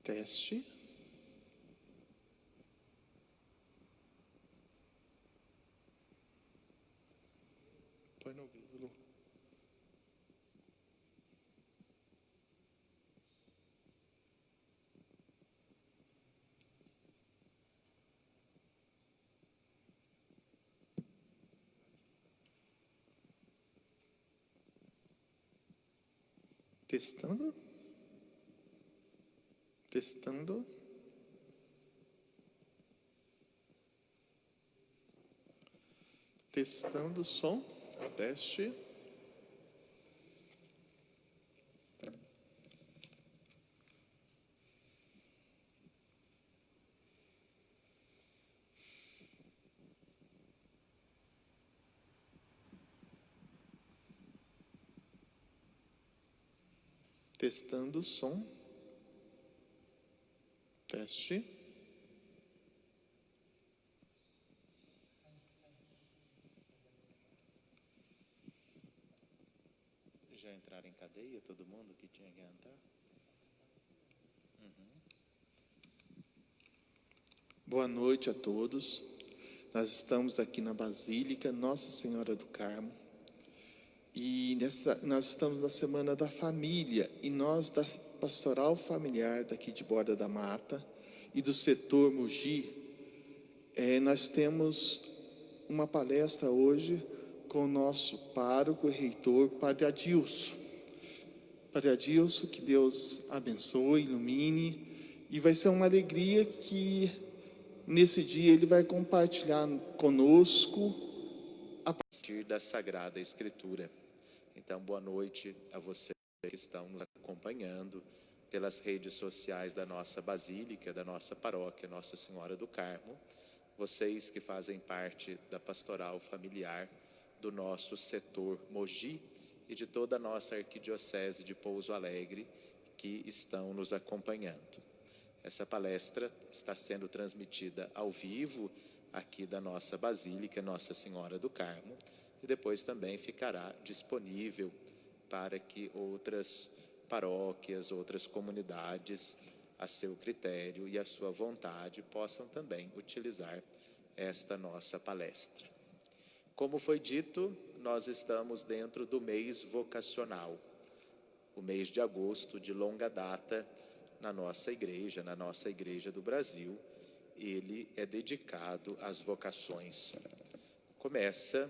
Teste. Põe no ouvido, Lu. Testando. Testando. Testando o som. Teste. Testando o som. Teste. Já entraram em cadeia todo mundo que tinha que entrar? Boa noite a todos. Nós estamos aqui na Basílica Nossa Senhora do Carmo. E nós estamos na Semana da Família. E nós, da Pastoral Familiar daqui de Borda da Mata e do setor Mogi, nós temos uma palestra hoje com o nosso pároco e reitor, Padre Adilson. Padre Adilson, que Deus abençoe, ilumine. E vai ser uma alegria que nesse dia ele vai compartilhar conosco a partir da Sagrada Escritura. Então, boa noite a vocês que estão nos acompanhando pelas redes sociais da nossa Basílica, da nossa paróquia Nossa Senhora do Carmo. Vocês que fazem parte da pastoral familiar do nosso setor Mogi e de toda a nossa arquidiocese de Pouso Alegre que estão nos acompanhando. Essa palestra está sendo transmitida ao vivo aqui da nossa Basílica Nossa Senhora do Carmo e depois também ficará disponível para que outras paróquias, outras comunidades, a seu critério e a sua vontade, possam também utilizar esta nossa palestra. Como foi dito, nós estamos dentro do mês vocacional, o mês de agosto de longa data na nossa igreja do Brasil. Ele é dedicado às vocações. Começa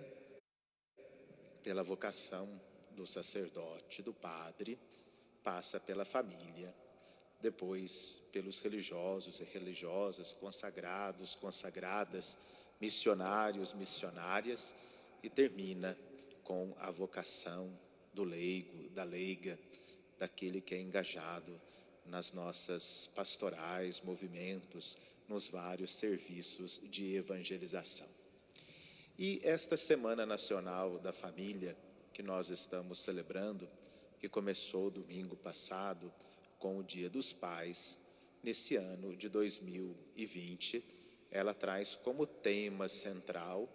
pela vocação do sacerdote, do padre, passa pela família, depois pelos religiosos e religiosas, consagrados, consagradas, missionários, missionárias, e termina com a vocação do leigo, da leiga, daquele que é engajado nas nossas pastorais, movimentos, nos vários serviços de evangelização. E esta Semana Nacional da Família, que nós estamos celebrando, que começou domingo passado com o Dia dos Pais, nesse ano de 2020, ela traz como tema central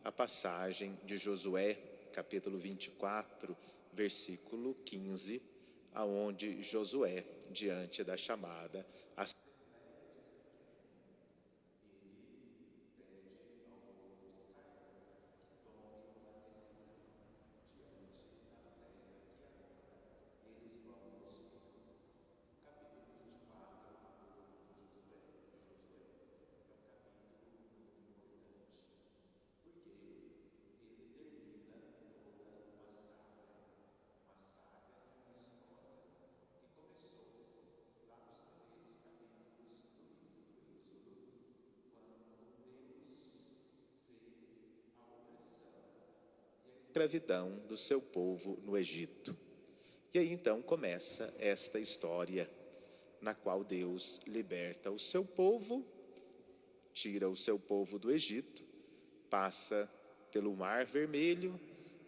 a passagem de Josué, capítulo 24, versículo 15, aonde Josué, diante da chamada a escravidão do seu povo no Egito. E aí então começa esta história na qual Deus liberta o seu povo, tira o seu povo do Egito, passa pelo Mar Vermelho,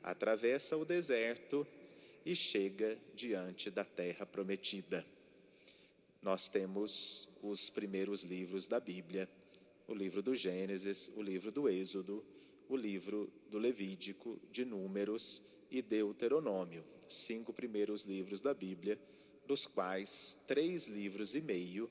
atravessa o deserto e chega diante da terra prometida. Nós temos os primeiros livros da Bíblia, o livro do Gênesis, o livro do Êxodo, o livro do Levítico, de Números e Deuteronômio, 5 primeiros livros da Bíblia, dos quais 3 livros e meio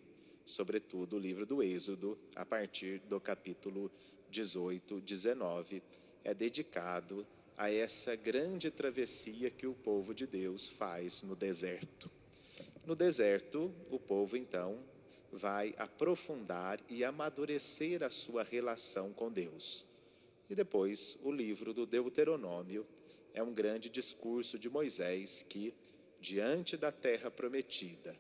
sobretudo o livro do Êxodo, a partir do capítulo 18, 19, é dedicado a essa grande travessia que o povo de Deus faz no deserto. No deserto, o povo então vai aprofundar e amadurecer a sua relação com Deus. E depois, o livro do Deuteronômio é um grande discurso de Moisés que, diante da terra prometida,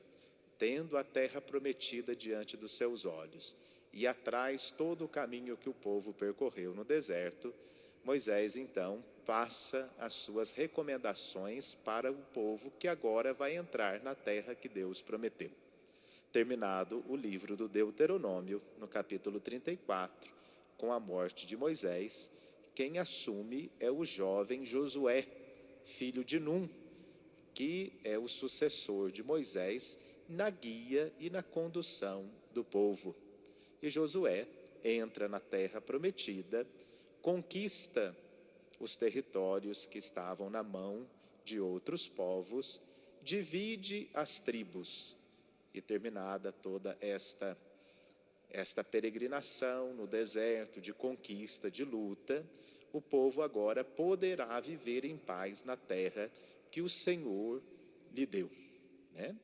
tendo a terra prometida diante dos seus olhos, e atrás todo o caminho que o povo percorreu no deserto, Moisés então passa as suas recomendações para o povo que agora vai entrar na terra que Deus prometeu. Terminado o livro do Deuteronômio, no capítulo 34, com a morte de Moisés, quem assume é o jovem Josué, filho de Num, que é o sucessor de Moisés na guia e na condução do povo. E Josué entra na terra prometida, conquista os territórios que estavam na mão de outros povos, divide as tribos. E terminada toda esta peregrinação no deserto de conquista, de luta, o povo agora poderá viver em paz na terra que o Senhor lhe deu, né?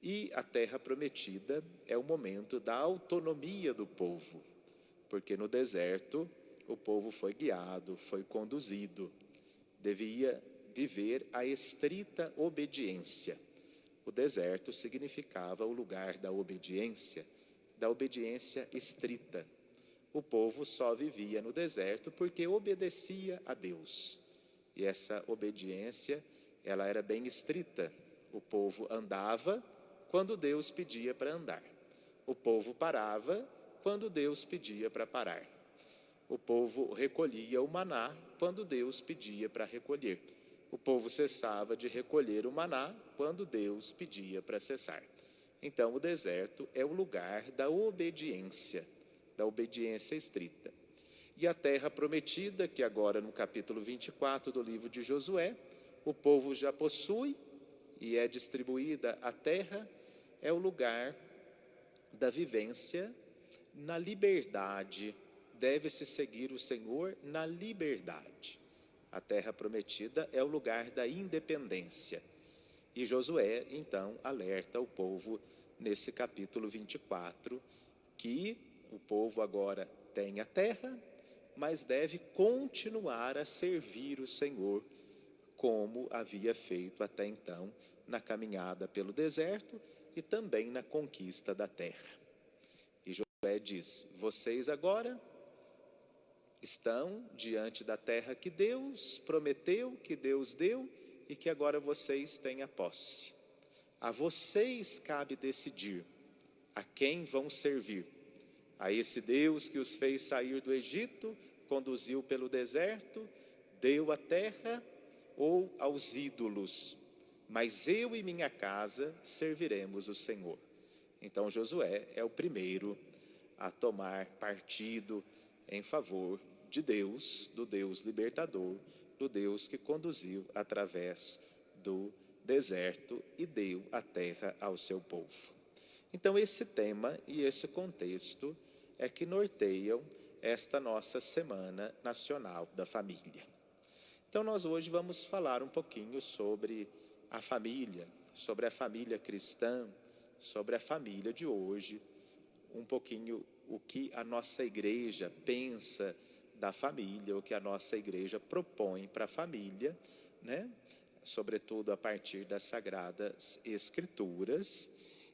E a terra prometida é o momento da autonomia do povo, porque no deserto o povo foi guiado, foi conduzido, devia viver a estrita obediência. O deserto significava o lugar da obediência estrita. O povo só vivia no deserto porque obedecia a Deus. E essa obediência, ela era bem estrita. O povo andava quando Deus pedia para andar. O povo parava quando Deus pedia para parar. O povo recolhia o maná quando Deus pedia para recolher. O povo cessava de recolher o maná quando Deus pedia para cessar. Então, o deserto é o lugar da obediência estrita. E a terra prometida, que agora no capítulo 24 do livro de Josué, o povo já possui e é distribuída a terra, é o lugar da vivência na liberdade. Deve-se seguir o Senhor na liberdade. A terra prometida é o lugar da independência. E Josué, então, alerta o povo nesse capítulo 24, que o povo agora tem a terra, mas deve continuar a servir o Senhor, como havia feito até então na caminhada pelo deserto e também na conquista da terra. E Josué diz: vocês agora estão diante da terra que Deus prometeu, que Deus deu e que agora vocês têm a posse. A vocês cabe decidir a quem vão servir. A esse Deus que os fez sair do Egito, conduziu pelo deserto, deu a terra, ou aos ídolos. Mas eu e minha casa serviremos o Senhor. Então Josué é o primeiro a tomar partido em favor de Deus, do Deus libertador, do Deus que conduziu através do deserto e deu a terra ao seu povo. Então esse tema e esse contexto é que norteiam esta nossa Semana Nacional da Família. Então nós hoje vamos falar um pouquinho sobre a família cristã, sobre a família de hoje, um pouquinho o que a nossa igreja pensa da família, o que a nossa igreja propõe para a família, né? Sobretudo a partir das Sagradas Escrituras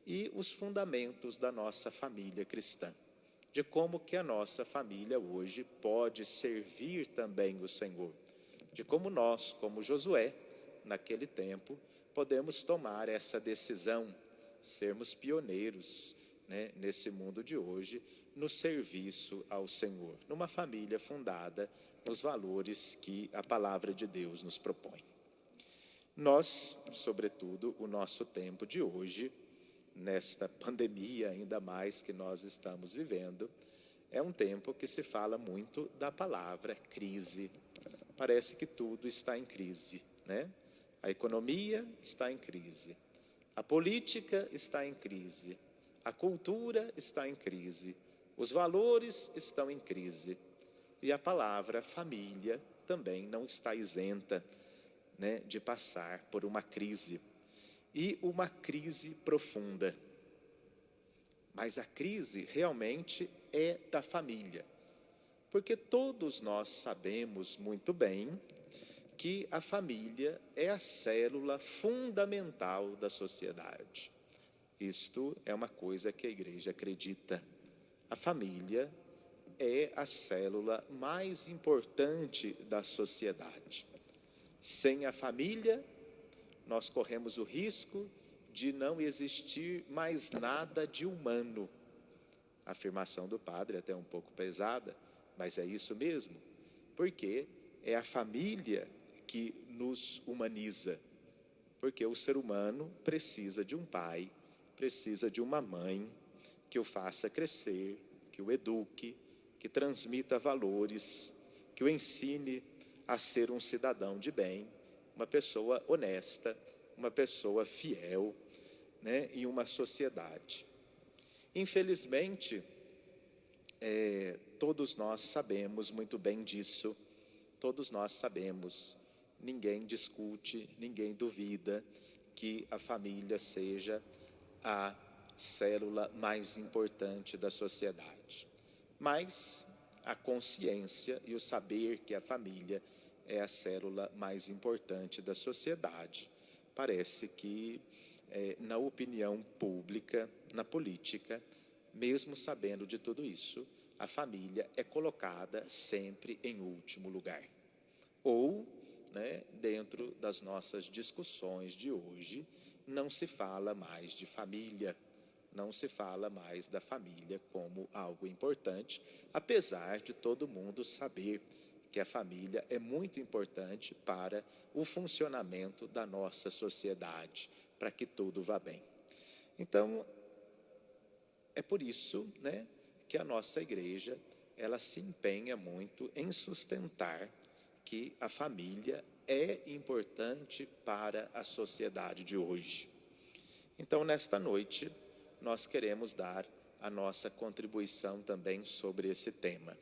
e os fundamentos da nossa família cristã, de como que a nossa família hoje pode servir também o Senhor, de como nós, como Josué, naquele tempo, podemos tomar essa decisão, sermos pioneiros, né, nesse mundo de hoje, no serviço ao Senhor, numa família fundada nos valores que a palavra de Deus nos propõe. Nós, sobretudo, o nosso tempo de hoje, nesta pandemia ainda mais que nós estamos vivendo, é um tempo que se fala muito da palavra crise. Parece que tudo está em crise, né? A economia está em crise, a política está em crise, A cultura está em crise, os valores estão em crise, e a palavra família também não está isenta, né, de passar por uma crise, e uma crise profunda. Mas a crise realmente é da família, porque todos nós sabemos muito bem que a família é a célula fundamental da sociedade. Isto é uma coisa que a igreja acredita. A família é a célula mais importante da sociedade. Sem a família, nós corremos o risco de não existir mais nada de humano. A afirmação do padre é até um pouco pesada, mas é isso mesmo, porque é a família que nos humaniza, porque o ser humano precisa de um pai, precisa de uma mãe que o faça crescer, que o eduque, que transmita valores, que o ensine a ser um cidadão de bem, uma pessoa honesta, uma pessoa fiel, né, em uma sociedade. Infelizmente, todos nós sabemos muito bem disso, todos nós sabemos, ninguém discute, ninguém duvida que a família seja a célula mais importante da sociedade. Mas a consciência e o saber que a família é a célula mais importante da sociedade, parece que na opinião pública, na política, mesmo sabendo de tudo isso, a família é colocada sempre em último lugar. Ou, né, dentro das nossas discussões de hoje, não se fala mais de família, não se fala mais da família como algo importante, apesar de todo mundo saber que a família é muito importante para o funcionamento da nossa sociedade, para que tudo vá bem. Então, é por isso, né, que a nossa igreja, ela se empenha muito em sustentar que a família é importante para a sociedade de hoje. Então, nesta noite, nós queremos dar a nossa contribuição também sobre esse tema.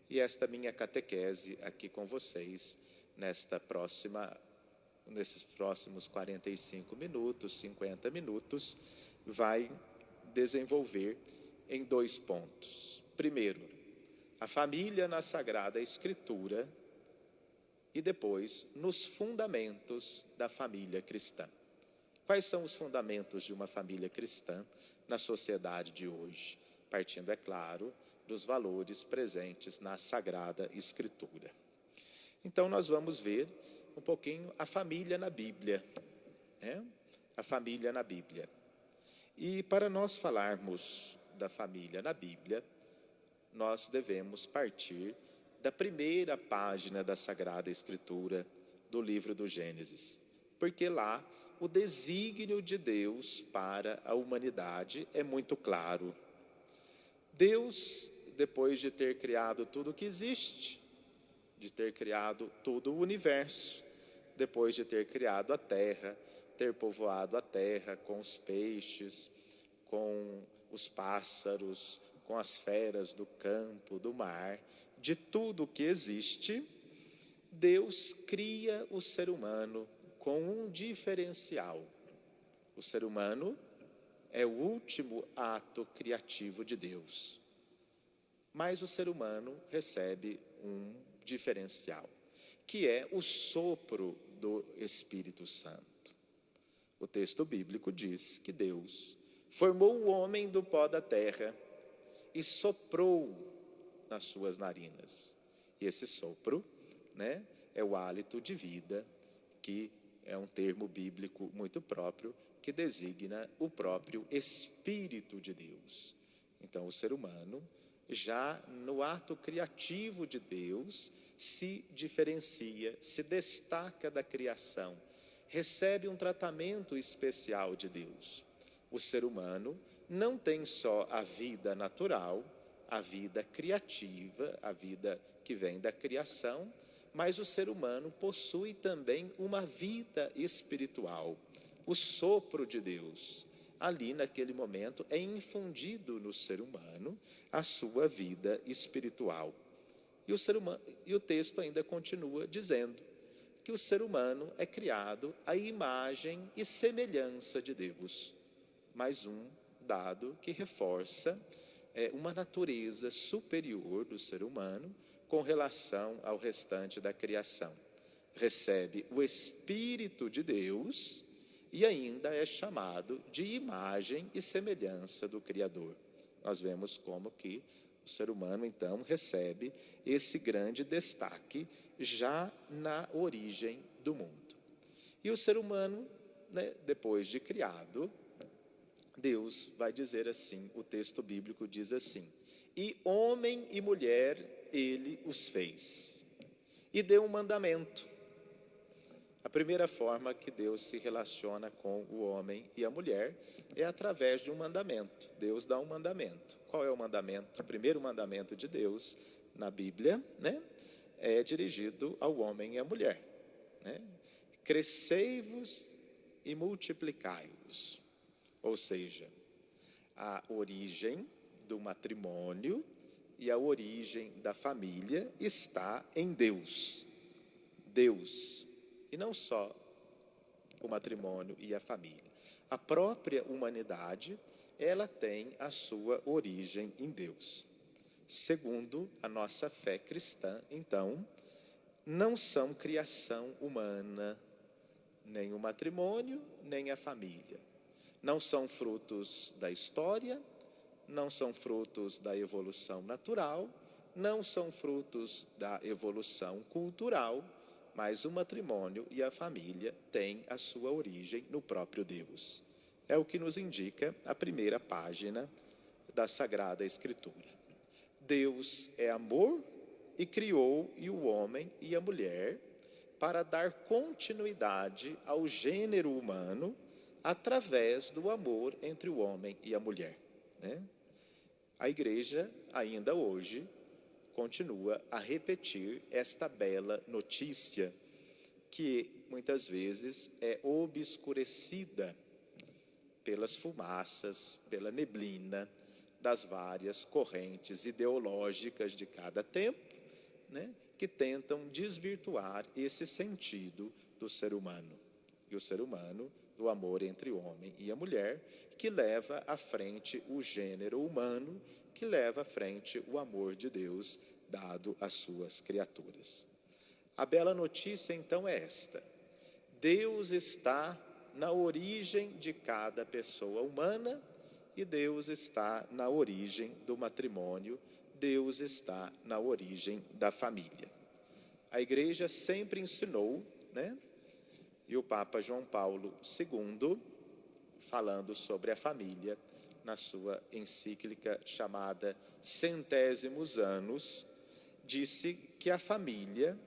E esta minha catequese aqui com vocês, nesses próximos 45 minutos, 50 minutos, vai desenvolver em 2 pontos. Primeiro, a família na Sagrada Escritura e depois, nos fundamentos da família cristã. Quais são os fundamentos de uma família cristã na sociedade de hoje? Partindo, é claro, dos valores presentes na Sagrada Escritura. Então, nós vamos ver um pouquinho a família na Bíblia, né? A família na Bíblia. E para nós falarmos da família na Bíblia, nós devemos partir da primeira página da Sagrada Escritura, do livro do Gênesis. Porque lá, o desígnio de Deus para a humanidade é muito claro. Deus, depois de ter criado tudo o que existe, de ter criado todo o universo, depois de ter criado a terra, ter povoado a terra com os peixes, com os pássaros, com as feras do campo, do mar, de tudo o que existe, Deus cria o ser humano com um diferencial. O ser humano é o último ato criativo de Deus. Mas o ser humano recebe um diferencial, que é o sopro do Espírito Santo. O texto bíblico diz que Deus formou o homem do pó da terra e soprou nas suas narinas. E esse sopro, né, é o hálito de vida, que é um termo bíblico muito próprio, que designa o próprio Espírito de Deus. Então, o ser humano, já no ato criativo de Deus, se diferencia, se destaca da criação, recebe um tratamento especial de Deus. O ser humano não tem só a vida natural, a vida criativa, a vida que vem da criação, mas o ser humano possui também uma vida espiritual, o sopro de Deus, ali naquele momento é infundido no ser humano a sua vida espiritual. E o texto ainda continua dizendo que o ser humano é criado à imagem e semelhança de Deus. Mais um dado que reforça uma natureza superior do ser humano com relação ao restante da criação. Recebe o Espírito de Deus e ainda é chamado de imagem e semelhança do Criador. Nós vemos como que o ser humano, então, recebe esse grande destaque já na origem do mundo. E o ser humano, né, depois de criado, Deus vai dizer assim, o texto bíblico diz assim: e homem e mulher ele os fez, e deu um mandamento. A primeira forma que Deus se relaciona com o homem e a mulher é através de um mandamento. Deus dá um mandamento. Qual é o mandamento? O primeiro mandamento de Deus na Bíblia, né, é dirigido ao homem e à mulher, né? Crescei-vos e multiplicai-vos. Ou seja, a origem do matrimônio e a origem da família está em Deus. Deus. E não só o matrimônio e a família. A própria humanidade, ela tem a sua origem em Deus. Segundo a nossa fé cristã, então, não são criação humana, nem o matrimônio, nem a família. Não são frutos da história, não são frutos da evolução natural, não são frutos da evolução cultural, mas o matrimônio e a família têm a sua origem no próprio Deus. É o que nos indica a primeira página da Sagrada Escritura. Deus é amor e criou o homem e a mulher para dar continuidade ao gênero humano através do amor entre o homem e a mulher, né? A igreja, ainda hoje, continua a repetir esta bela notícia, que muitas vezes é obscurecida pelas fumaças, pela neblina das várias correntes ideológicas de cada tempo, né, que tentam desvirtuar esse sentido do ser humano. E o ser humano, do amor entre o homem e a mulher, que leva à frente o gênero humano, que leva à frente o amor de Deus dado às suas criaturas. A bela notícia, então, é esta: Deus está na origem de cada pessoa humana e Deus está na origem do matrimônio, Deus está na origem da família. A igreja sempre ensinou, né? E o Papa João Paulo II, falando sobre a família, na sua encíclica chamada Centésimos Anos, disse que a família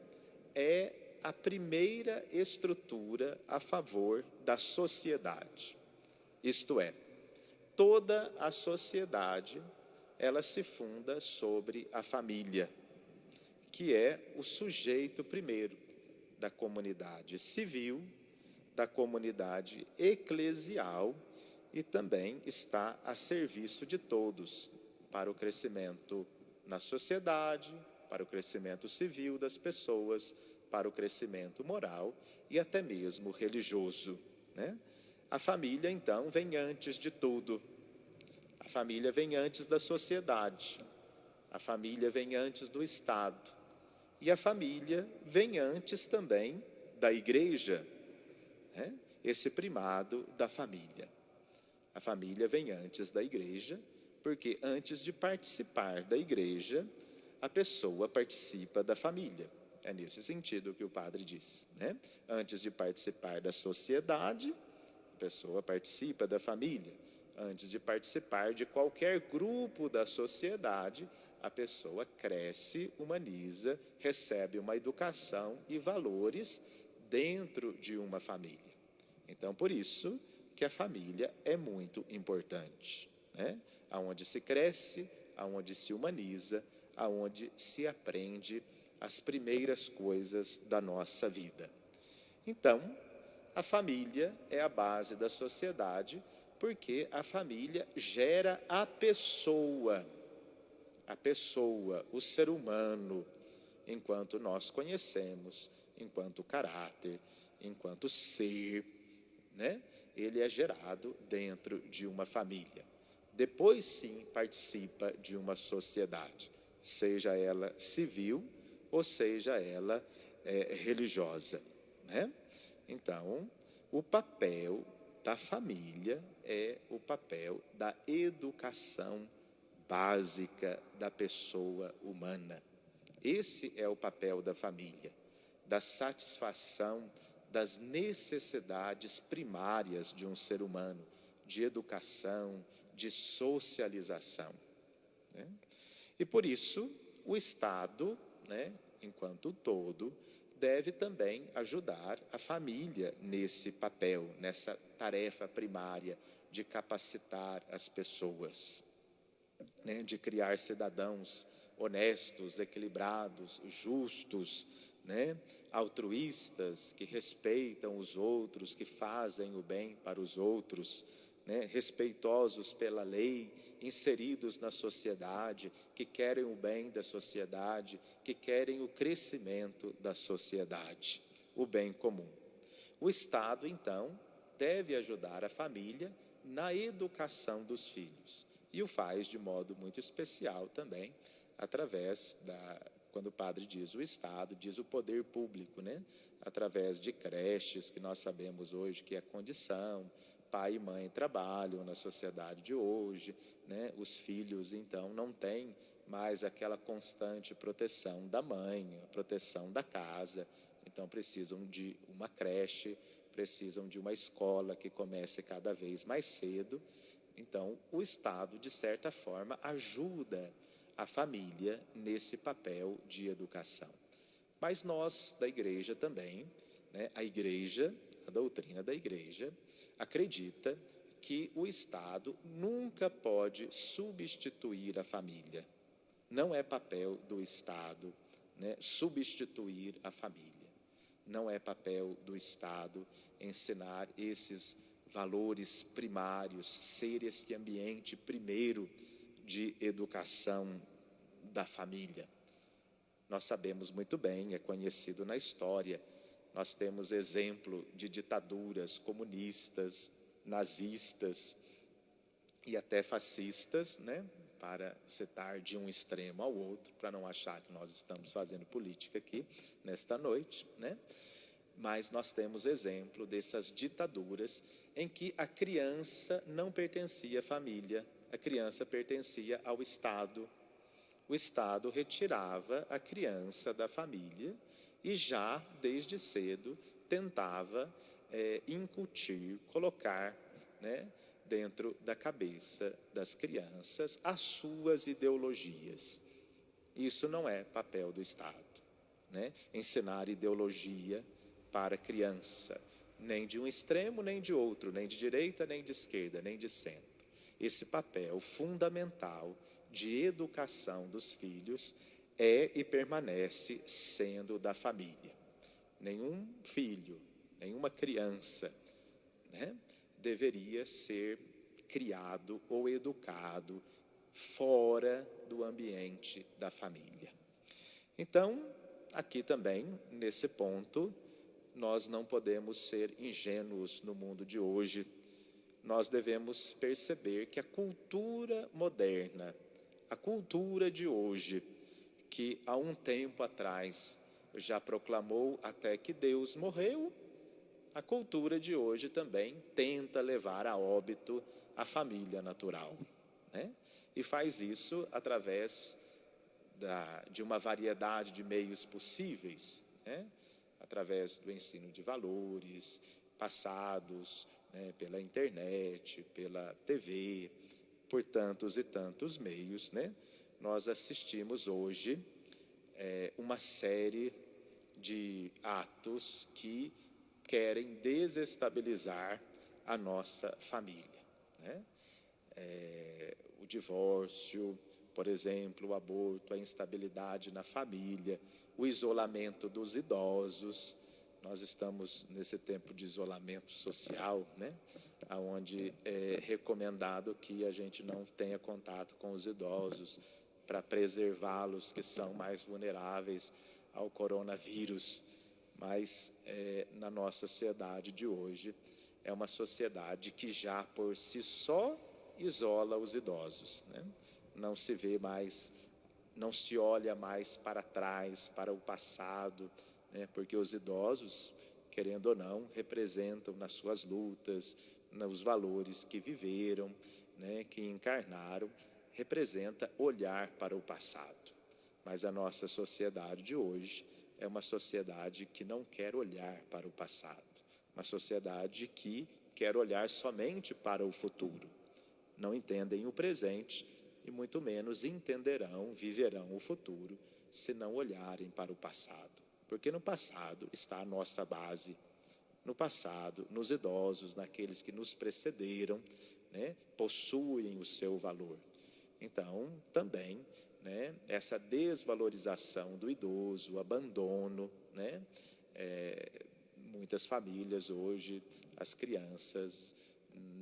é a primeira estrutura a favor da sociedade. Isto é, toda a sociedade, ela se funda sobre a família, que é o sujeito primeiro da comunidade civil, da comunidade eclesial, e também está a serviço de todos, para o crescimento na sociedade, para o crescimento civil das pessoas, para o crescimento moral e até mesmo religioso, né? A família, então, vem antes de tudo. A família vem antes da sociedade. A família vem antes do Estado. E a família vem antes também da igreja, né? Esse primado da família. A família vem antes da igreja, porque antes de participar da igreja, a pessoa participa da família. É nesse sentido que o padre diz, né? Antes de participar da sociedade, a pessoa participa da família. Antes de participar de qualquer grupo da sociedade, a pessoa cresce, humaniza, recebe uma educação e valores dentro de uma família. Então, por isso que a família é muito importante, né? Aonde se cresce, aonde se humaniza, aonde se aprende as primeiras coisas da nossa vida. Então, a família é a base da sociedade, Porque a família gera a pessoa, o ser humano, enquanto nós conhecemos, enquanto caráter, enquanto ser, né? Ele é gerado dentro de uma família. Depois, sim, participa de uma sociedade, seja ela civil ou seja ela religiosa, né? Então, o papel da família é o papel da educação básica da pessoa humana. Esse é o papel da família, da satisfação das necessidades primárias de um ser humano, de educação, de socialização, né? E por isso, o Estado, né, enquanto todo, deve também ajudar a família nesse papel, nessa tarefa primária de capacitar as pessoas, né, de criar cidadãos honestos, equilibrados, justos, né, altruístas, que respeitam os outros, que fazem o bem para os outros, né, respeitosos pela lei, inseridos na sociedade, que querem o bem da sociedade, que querem o crescimento da sociedade, o bem comum. O Estado, então, deve ajudar a família na educação dos filhos, e o faz de modo muito especial também, através quando o padre diz o Estado, diz o poder público, né? Através de creches, que nós sabemos hoje que é condição, pai e mãe trabalham na sociedade de hoje, né? Os filhos, então, não têm mais aquela constante proteção da mãe, a proteção da casa, então precisam de uma creche, precisam de uma escola que comece cada vez mais cedo. Então, o Estado, de certa forma, ajuda a família nesse papel de educação. Mas nós, da igreja também, né, a doutrina da igreja, acredita que o Estado nunca pode substituir a família. Não é papel do Estado, né, substituir a família. Não é papel do Estado ensinar esses valores primários, ser esse ambiente primeiro de educação da família. Nós sabemos muito bem, é conhecido na história, nós temos exemplo de ditaduras comunistas, nazistas e até fascistas, né? Para citar de um extremo ao outro, para não achar que nós estamos fazendo política aqui nesta noite, né? Mas nós temos exemplo dessas ditaduras em que a criança não pertencia à família, a criança pertencia ao Estado. O Estado retirava a criança da família e já, desde cedo, tentava incutir, colocar, né, dentro da cabeça das crianças as suas ideologias. Isso não é papel do Estado, né? Ensinar ideologia para a criança, nem de um extremo nem de outro, nem de direita nem de esquerda, nem de centro. Esse papel fundamental de educação dos filhos é e permanece sendo da família. Nenhum filho, nenhuma criança, né, deveria ser criado ou educado fora do ambiente da família. Então, aqui também, nesse ponto, nós não podemos ser ingênuos no mundo de hoje. Nós devemos perceber que a cultura moderna, a cultura de hoje, que há um tempo atrás já proclamou até que Deus morreu, a cultura de hoje também tenta levar a óbito a família natural, né? E faz isso através de uma variedade de meios possíveis, né? Através do ensino de valores passados, né, pela internet, pela TV, por tantos e tantos meios, né? Nós assistimos hoje uma série de atos que querem desestabilizar a nossa família, né? O divórcio, por exemplo, o aborto, a instabilidade na família, o isolamento dos idosos. Nós estamos nesse tempo de isolamento social, né? onde é recomendado que a gente não tenha contato com os idosos para preservá-los, que são mais vulneráveis ao coronavírus. Mas na nossa sociedade de hoje, é uma sociedade que já por si só isola os idosos, né? Não se vê mais, não se olha mais para trás, para o passado, né? Porque os idosos, querendo ou não, representam nas suas lutas, nos valores que viveram, né? Que encarnaram, representa olhar para o passado. Mas a nossa sociedade de hoje é uma sociedade que não quer olhar para o passado, uma sociedade que quer olhar somente para o futuro. Não entendem o presente e muito menos entenderão, viverão o futuro, se não olharem para o passado. Porque no passado está a nossa base, no passado, nos idosos, naqueles que nos precederam, né, possuem o seu valor. Então, também, né, essa desvalorização do idoso, o abandono, né, muitas famílias hoje, as crianças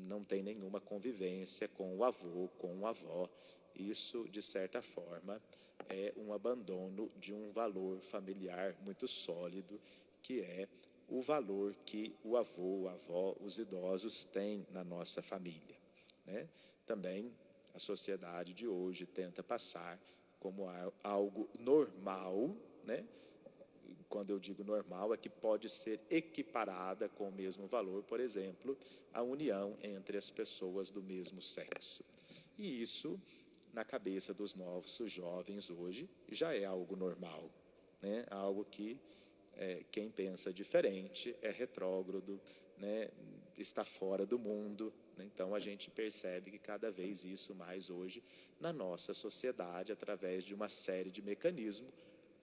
não têm nenhuma convivência com o avô, com a avó. Isso, de certa forma, é um abandono de um valor familiar muito sólido, que é o valor que o avô, a avó, os idosos têm na nossa família, né? Também a sociedade de hoje tenta passar como algo normal, né? Quando eu digo normal, é que pode ser equiparada com o mesmo valor, por exemplo, a união entre as pessoas do mesmo sexo. E isso, na cabeça dos nossos jovens hoje, já é algo normal, né? Algo que quem pensa diferente é retrógrado, né? Está fora do mundo, né? Então a gente percebe que cada vez isso mais hoje na nossa sociedade, através de uma série de mecanismos,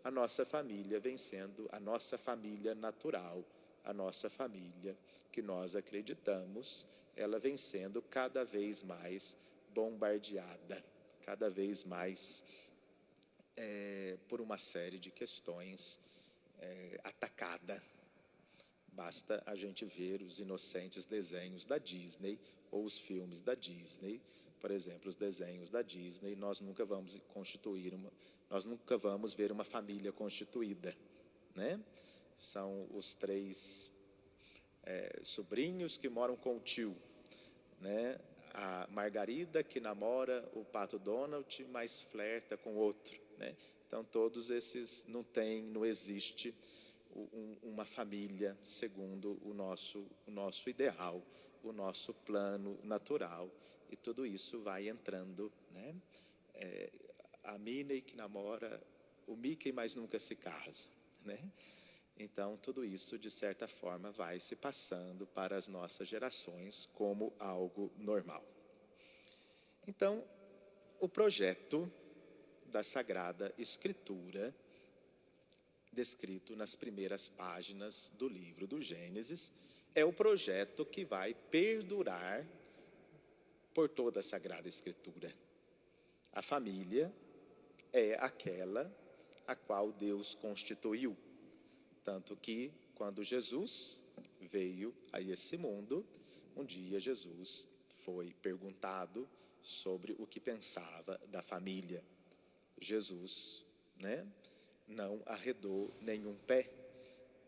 a nossa família vem sendo a nossa família natural, a nossa família que nós acreditamos, ela vem sendo cada vez mais bombardeada, cada vez mais por uma série de questões atacada. Basta a gente ver os inocentes desenhos da Disney ou os filmes da Disney. Por exemplo, os desenhos da Disney, nós nunca vamos ver uma família constituída, né? São os 3 sobrinhos que moram com o tio, né? A Margarida que namora o Pato Donald, mas flerta com outro, né? Então todos esses não existe uma família segundo o nosso ideal, o nosso plano natural, e tudo isso vai entrando, né? A Minnie que namora o Mickey, mas nunca se casa, né? Então, tudo isso, de certa forma, vai se passando para as nossas gerações como algo normal. Então, o projeto da Sagrada Escritura, descrito nas primeiras páginas do livro do Gênesis, é o projeto que vai perdurar por toda a Sagrada Escritura. A família é aquela a qual Deus constituiu. Tanto que, quando Jesus veio a esse mundo, um dia Jesus foi perguntado sobre o que pensava da família. Jesus, né, não arredou nenhum pé,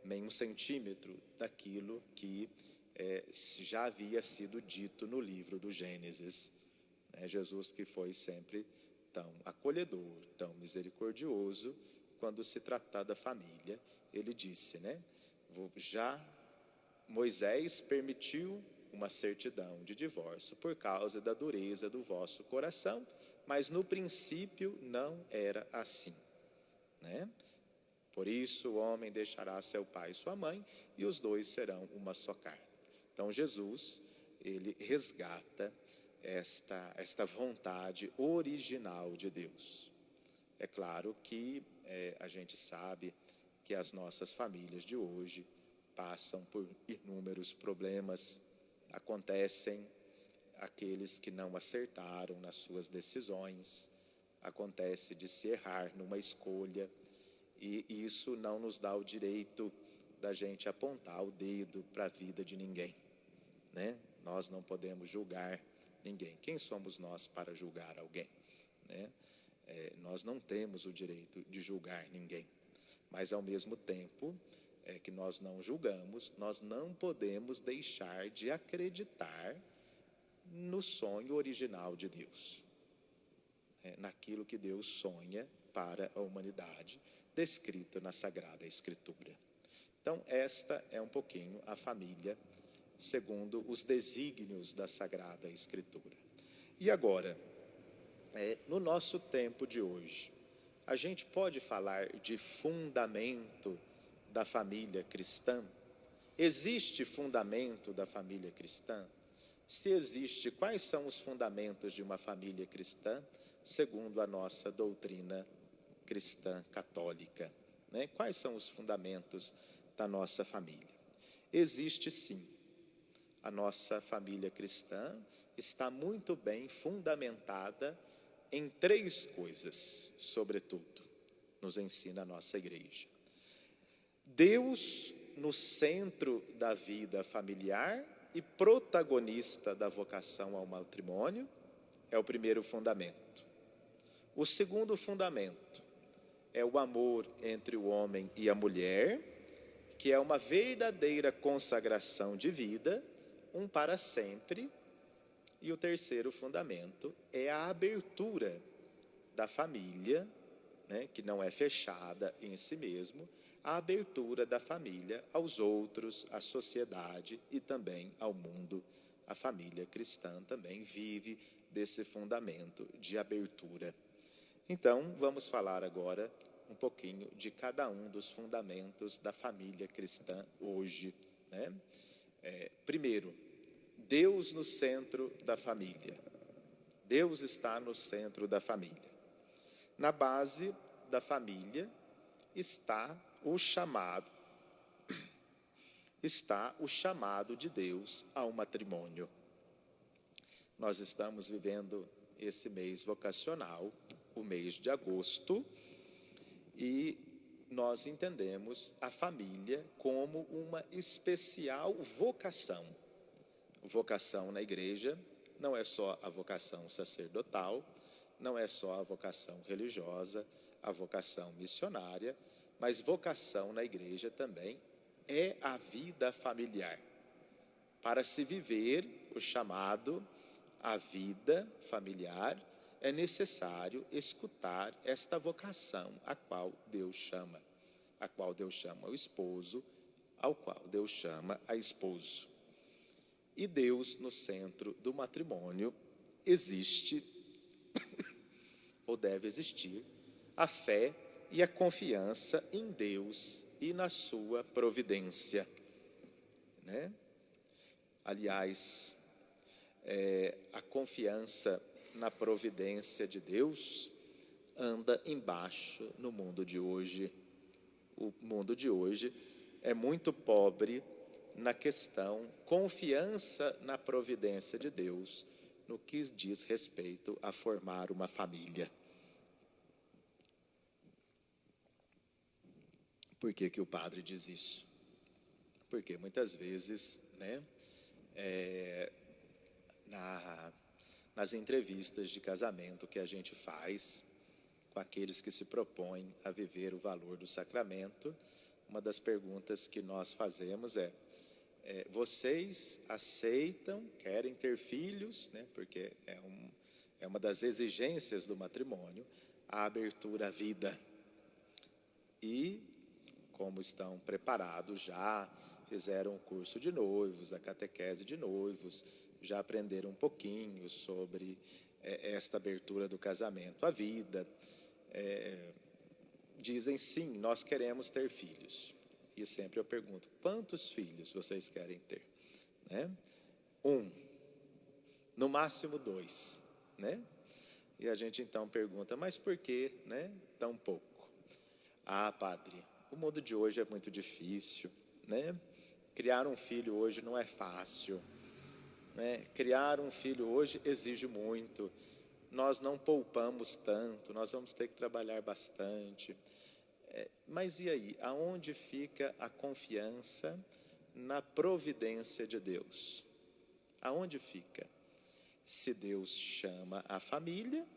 nenhum centímetro daquilo que já havia sido dito no livro do Gênesis. Jesus, que foi sempre tão acolhedor, tão misericordioso, quando se tratar da família, ele disse, né? Já Moisés permitiu uma certidão de divórcio por causa da dureza do vosso coração, mas no princípio não era assim, né? Por isso o homem deixará seu pai e sua mãe, e os 2 serão uma só carne. Então Jesus, ele resgata esta vontade original de Deus. É claro que a gente sabe que as nossas famílias de hoje passam por inúmeros problemas, acontecem aqueles que não acertaram nas suas decisões, acontece de se errar numa escolha, e isso não nos dá o direito da gente apontar o dedo para a vida de ninguém, né? Nós não podemos julgar ninguém. Quem somos nós para julgar alguém, né? Nós não temos o direito de julgar ninguém, mas ao mesmo tempo que nós não julgamos, nós não podemos deixar de acreditar no sonho original de Deus, naquilo que Deus sonha para a humanidade, descrito na Sagrada Escritura. Então, esta é um pouquinho a família, segundo os desígnios da Sagrada Escritura. E agora, no nosso tempo de hoje, a gente pode falar de fundamento da família cristã? Existe fundamento da família cristã? Se existe, quais são os fundamentos de uma família cristã, segundo a nossa doutrina cristã católica, né? Quais são os fundamentos da nossa família? Existe sim. A nossa família cristã está muito bem fundamentada em 3 coisas, sobretudo, nos ensina a nossa igreja. Deus no centro da vida familiar e protagonista da vocação ao matrimônio é o primeiro fundamento. O segundo fundamento é o amor entre o homem e a mulher, que é uma verdadeira consagração de vida, um para sempre. E o terceiro fundamento é a abertura da família, né, que não é fechada em si mesmo, a abertura da família aos outros, à sociedade e também ao mundo. A família cristã também vive desse fundamento de abertura. Então, vamos falar agora um pouquinho de cada um dos fundamentos da família cristã hoje, né? Primeiro, Deus no centro da família. Deus está no centro da família. Na base da família está o chamado de Deus ao matrimônio. Nós estamos vivendo esse mês vocacional, o mês de agosto, e nós entendemos a família como uma especial vocação. Vocação na igreja não é só a vocação sacerdotal, não é só a vocação religiosa, a vocação missionária, mas vocação na igreja também é a vida familiar. Para se viver o chamado à vida familiar, é necessário escutar esta vocação a qual Deus chama o esposo, ao qual Deus chama a esposo. E Deus no centro do matrimônio existe, ou deve existir, a fé e a confiança em Deus e na sua providência, né? Aliás, a confiança na providência de Deus anda embaixo no mundo de hoje. O mundo de hoje é muito pobre na questão confiança na providência de Deus, no que diz respeito a formar uma família. Por que o padre diz isso? Porque muitas vezes, né, nas entrevistas de casamento que a gente faz com aqueles que se propõem a viver o valor do sacramento, uma das perguntas que nós fazemos vocês aceitam, querem ter filhos, né, porque é uma das exigências do matrimônio, a abertura à vida. E como estão preparados já, fizeram o curso de noivos, a catequese de noivos, já aprenderam um pouquinho sobre esta abertura do casamento à vida, dizem sim, nós queremos ter filhos. E sempre eu pergunto, quantos filhos vocês querem ter? Né? 1, no máximo 2, né? E a gente então pergunta, mas por que, né, tão pouco? Ah, padre, o mundo de hoje é muito difícil, né? Criar um filho hoje não é fácil, né? Criar um filho hoje exige muito, nós não poupamos tanto, nós vamos ter que trabalhar bastante. Mas e aí, aonde fica a confiança na providência de Deus? Aonde fica? Se Deus chama a família,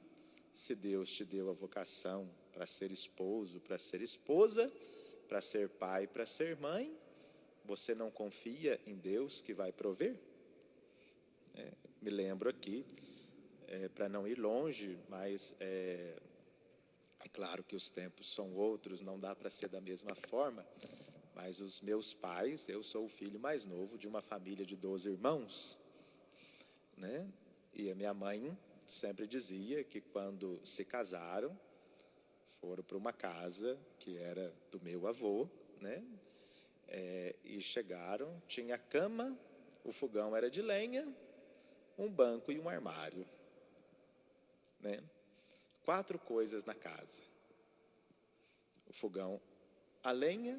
se Deus te deu a vocação para ser esposo, para ser esposa, para ser pai, para ser mãe, você não confia em Deus que vai prover? Me lembro aqui, para não ir longe, mas é claro que os tempos são outros, não dá para ser da mesma forma, mas os meus pais, eu sou o filho mais novo de uma família de 12 irmãos, né? E a minha mãe sempre dizia que quando se casaram, foram para uma casa que era do meu avô, né? E chegaram, tinha cama, o fogão era de lenha, um banco e um armário, né? 4 coisas na casa: o fogão a lenha,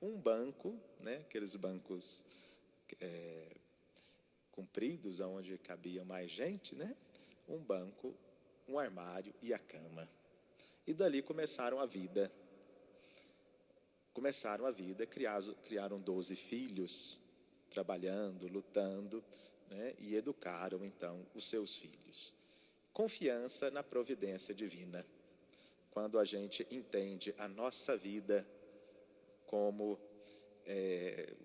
um banco, né? Aqueles bancos compridos, onde cabia mais gente, né? Um banco, um armário e a cama. E dali começaram a vida. Criaram 12 filhos, trabalhando, lutando, né? E educaram então os seus filhos. Confiança na providência divina. Quando a gente entende a nossa vida como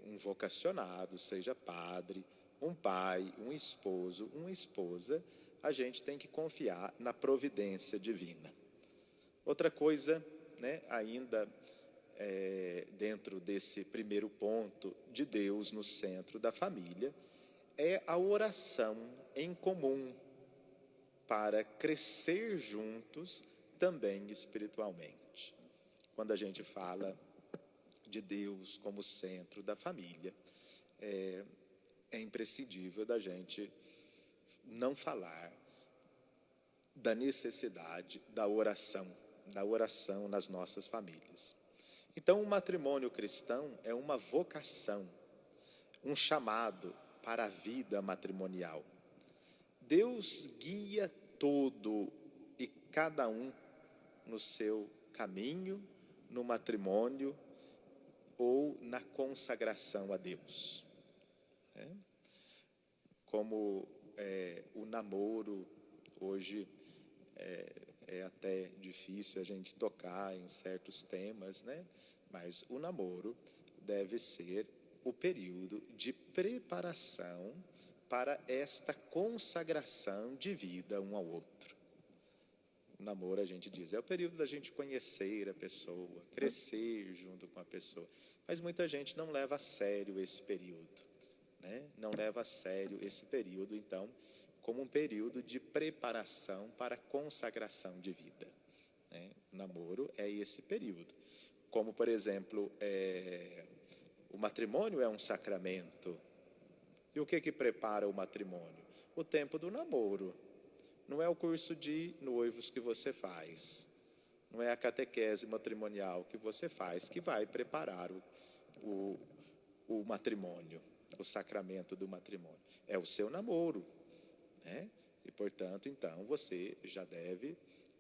um vocacionado, seja padre, um pai, um esposo, uma esposa, a gente tem que confiar na providência divina. Outra coisa, né, ainda dentro desse primeiro ponto de Deus no centro da família, é a oração em comum para crescer juntos também espiritualmente. Quando a gente fala de Deus como centro da família, é imprescindível da gente não falar da necessidade da oração nas nossas famílias. Então, o matrimônio cristão é uma vocação, um chamado para a vida matrimonial. Deus guia todo e cada um no seu caminho, no matrimônio ou na consagração a Deus. Como o namoro, hoje é até difícil a gente tocar em certos temas, né? Mas o namoro deve ser o período de preparação para esta consagração de vida um ao outro. O namoro, a gente diz, é o período da gente conhecer a pessoa, crescer junto com a pessoa. Mas muita gente não leva a sério esse período, né? Não leva a sério esse período, então, como um período de preparação para a consagração de vida, né? O namoro é esse período. Como, por exemplo, o matrimônio é um sacramento. E o que prepara o matrimônio? O tempo do namoro. Não é o curso de noivos que você faz, não é a catequese matrimonial que você faz que vai preparar o matrimônio, o sacramento do matrimônio. É o seu namoro, né? E, portanto, então, você já deve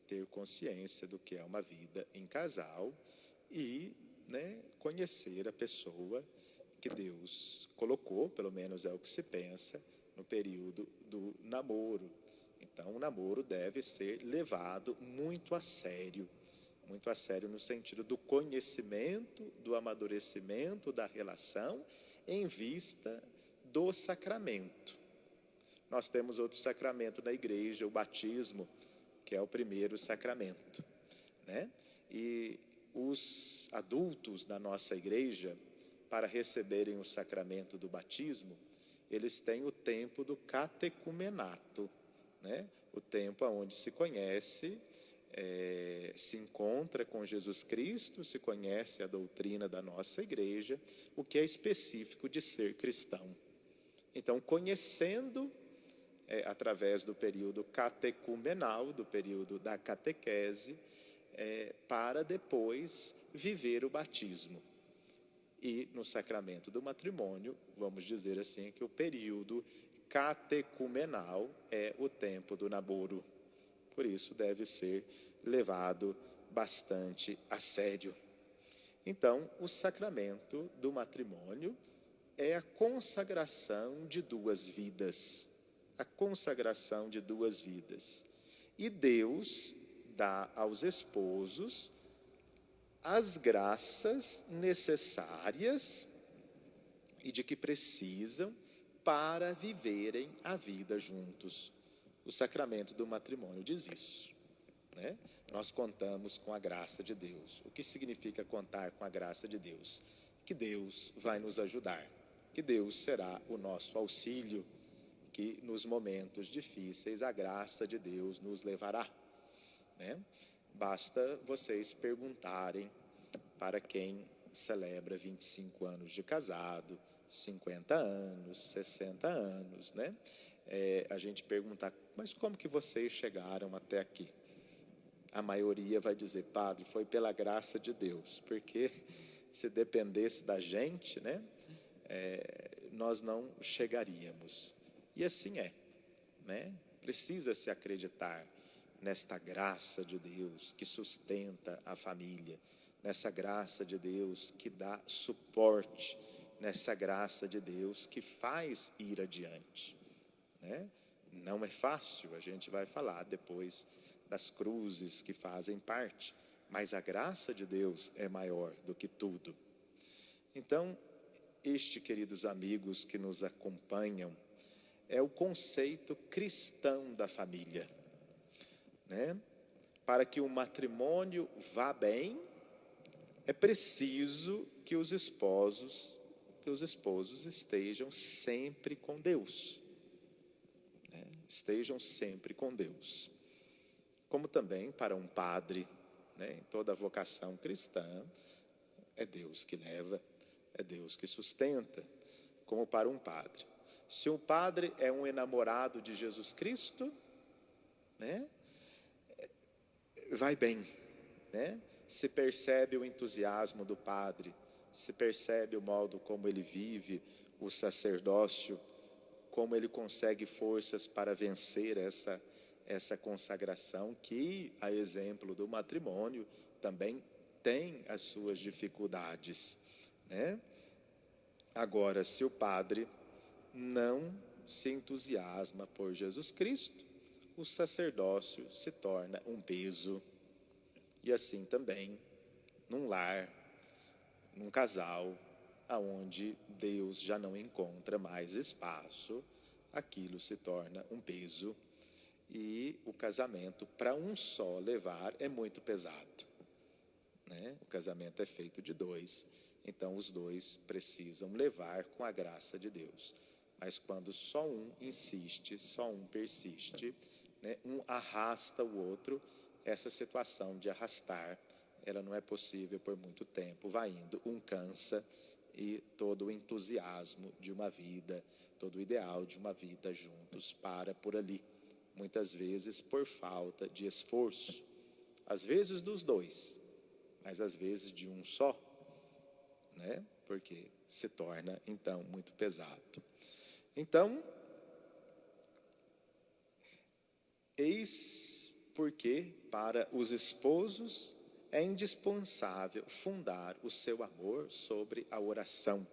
ter consciência do que é uma vida em casal e, né, conhecer a pessoa que Deus colocou, pelo menos é o que se pensa, no período do namoro. Então, o namoro deve ser levado muito a sério no sentido do conhecimento, do amadurecimento da relação, em vista do sacramento. Nós temos outro sacramento na igreja, o batismo, que é o primeiro sacramento, né? E os adultos da nossa igreja, para receberem o sacramento do batismo, eles têm o tempo do catecumenato, né? O tempo onde se conhece, se encontra com Jesus Cristo, se conhece a doutrina da nossa igreja, o que é específico de ser cristão. Então, conhecendo, através do período catecumenal, do período da catequese, para depois viver o batismo. E no sacramento do matrimônio, vamos dizer assim, que o período catecumenal é o tempo do namoro. Por isso deve ser levado bastante a sério. Então, o sacramento do matrimônio é a consagração de duas vidas. A consagração de duas vidas. E Deus dá aos esposos as graças necessárias e de que precisam para viverem a vida juntos. O sacramento do matrimônio diz isso, né? Nós contamos com a graça de Deus. O que significa contar com a graça de Deus? Que Deus vai nos ajudar, que Deus será o nosso auxílio, que nos momentos difíceis a graça de Deus nos levará, né? Basta vocês perguntarem para quem celebra 25 anos de casado, 50 anos, 60 anos, né? A gente perguntar, mas como que vocês chegaram até aqui? A maioria vai dizer, padre, foi pela graça de Deus, porque se dependesse da gente, né, nós não chegaríamos. E assim é, né? Precisa-se acreditar nesta graça de Deus que sustenta a família, nessa graça de Deus que dá suporte, nessa graça de Deus que faz ir adiante, né? Não é fácil, a gente vai falar depois das cruzes que fazem parte, mas a graça de Deus é maior do que tudo. Então, queridos amigos que nos acompanham, é o conceito cristão da família, né? Para que o matrimônio vá bem, é preciso que os esposos estejam sempre com Deus, né? Estejam sempre com Deus. Como também para um padre, né? Em toda a vocação cristã, é Deus que leva, é Deus que sustenta, como para um padre. Se o padre é um enamorado de Jesus Cristo, né, vai bem, né? Se percebe o entusiasmo do padre, se percebe o modo como ele vive o sacerdócio, como ele consegue forças para vencer essa consagração, que, a exemplo do matrimônio, também tem as suas dificuldades, né? Agora, se o padre não se entusiasma por Jesus Cristo, o sacerdócio se torna um peso. E assim também, num lar, num casal, aonde Deus já não encontra mais espaço, aquilo se torna um peso. E o casamento, para um só levar, é muito pesado, né? O casamento é feito de dois, então os dois precisam levar com a graça de Deus. Mas quando só um insiste, só um persiste, né, um arrasta o outro, essa situação de arrastar, ela não é possível por muito tempo, vai indo, um cansa e todo o entusiasmo de uma vida, todo o ideal de uma vida juntos para por ali. Muitas vezes por falta de esforço, às vezes dos dois, mas às vezes de um só, né? Porque se torna então muito pesado. Então, eis porque para os esposos é indispensável fundar o seu amor sobre a oração,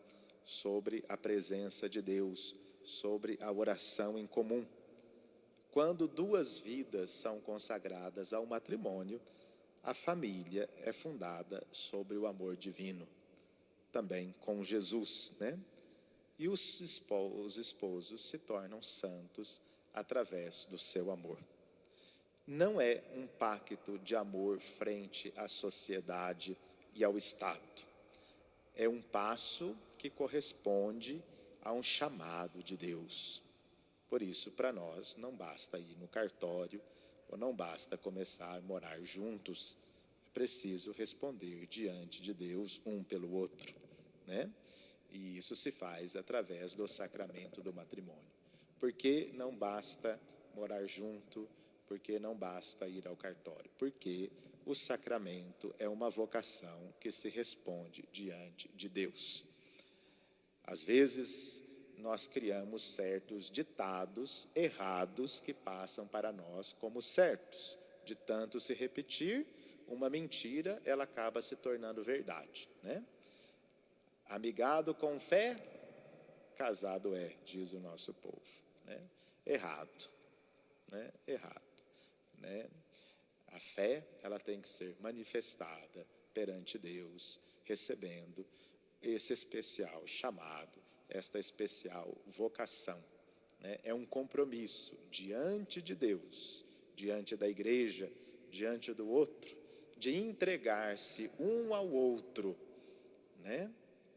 sobre a presença de Deus, sobre a oração em comum. Quando duas vidas são consagradas ao matrimônio, a família é fundada sobre o amor divino, também com Jesus, né? E os esposos se tornam santos através do seu amor. Não é um pacto de amor frente à sociedade e ao Estado. É um passo que corresponde a um chamado de Deus. Por isso, para nós, não basta ir no cartório, ou não basta começar a morar juntos. É preciso responder diante de Deus um pelo outro, né? E isso se faz através do sacramento do matrimônio. Porque não basta morar junto, porque não basta ir ao cartório, porque o sacramento é uma vocação que se responde diante de Deus. Às vezes, nós criamos certos ditados errados que passam para nós como certos. De tanto se repetir, uma mentira, ela acaba se tornando verdade, né? Amigado com fé, casado é, diz o nosso povo, né? Errado, né? Errado, né? A fé, ela tem que ser manifestada perante Deus, recebendo esse especial chamado, esta especial vocação, né? É um compromisso diante de Deus, diante da igreja, diante do outro, de entregar-se um ao outro, né?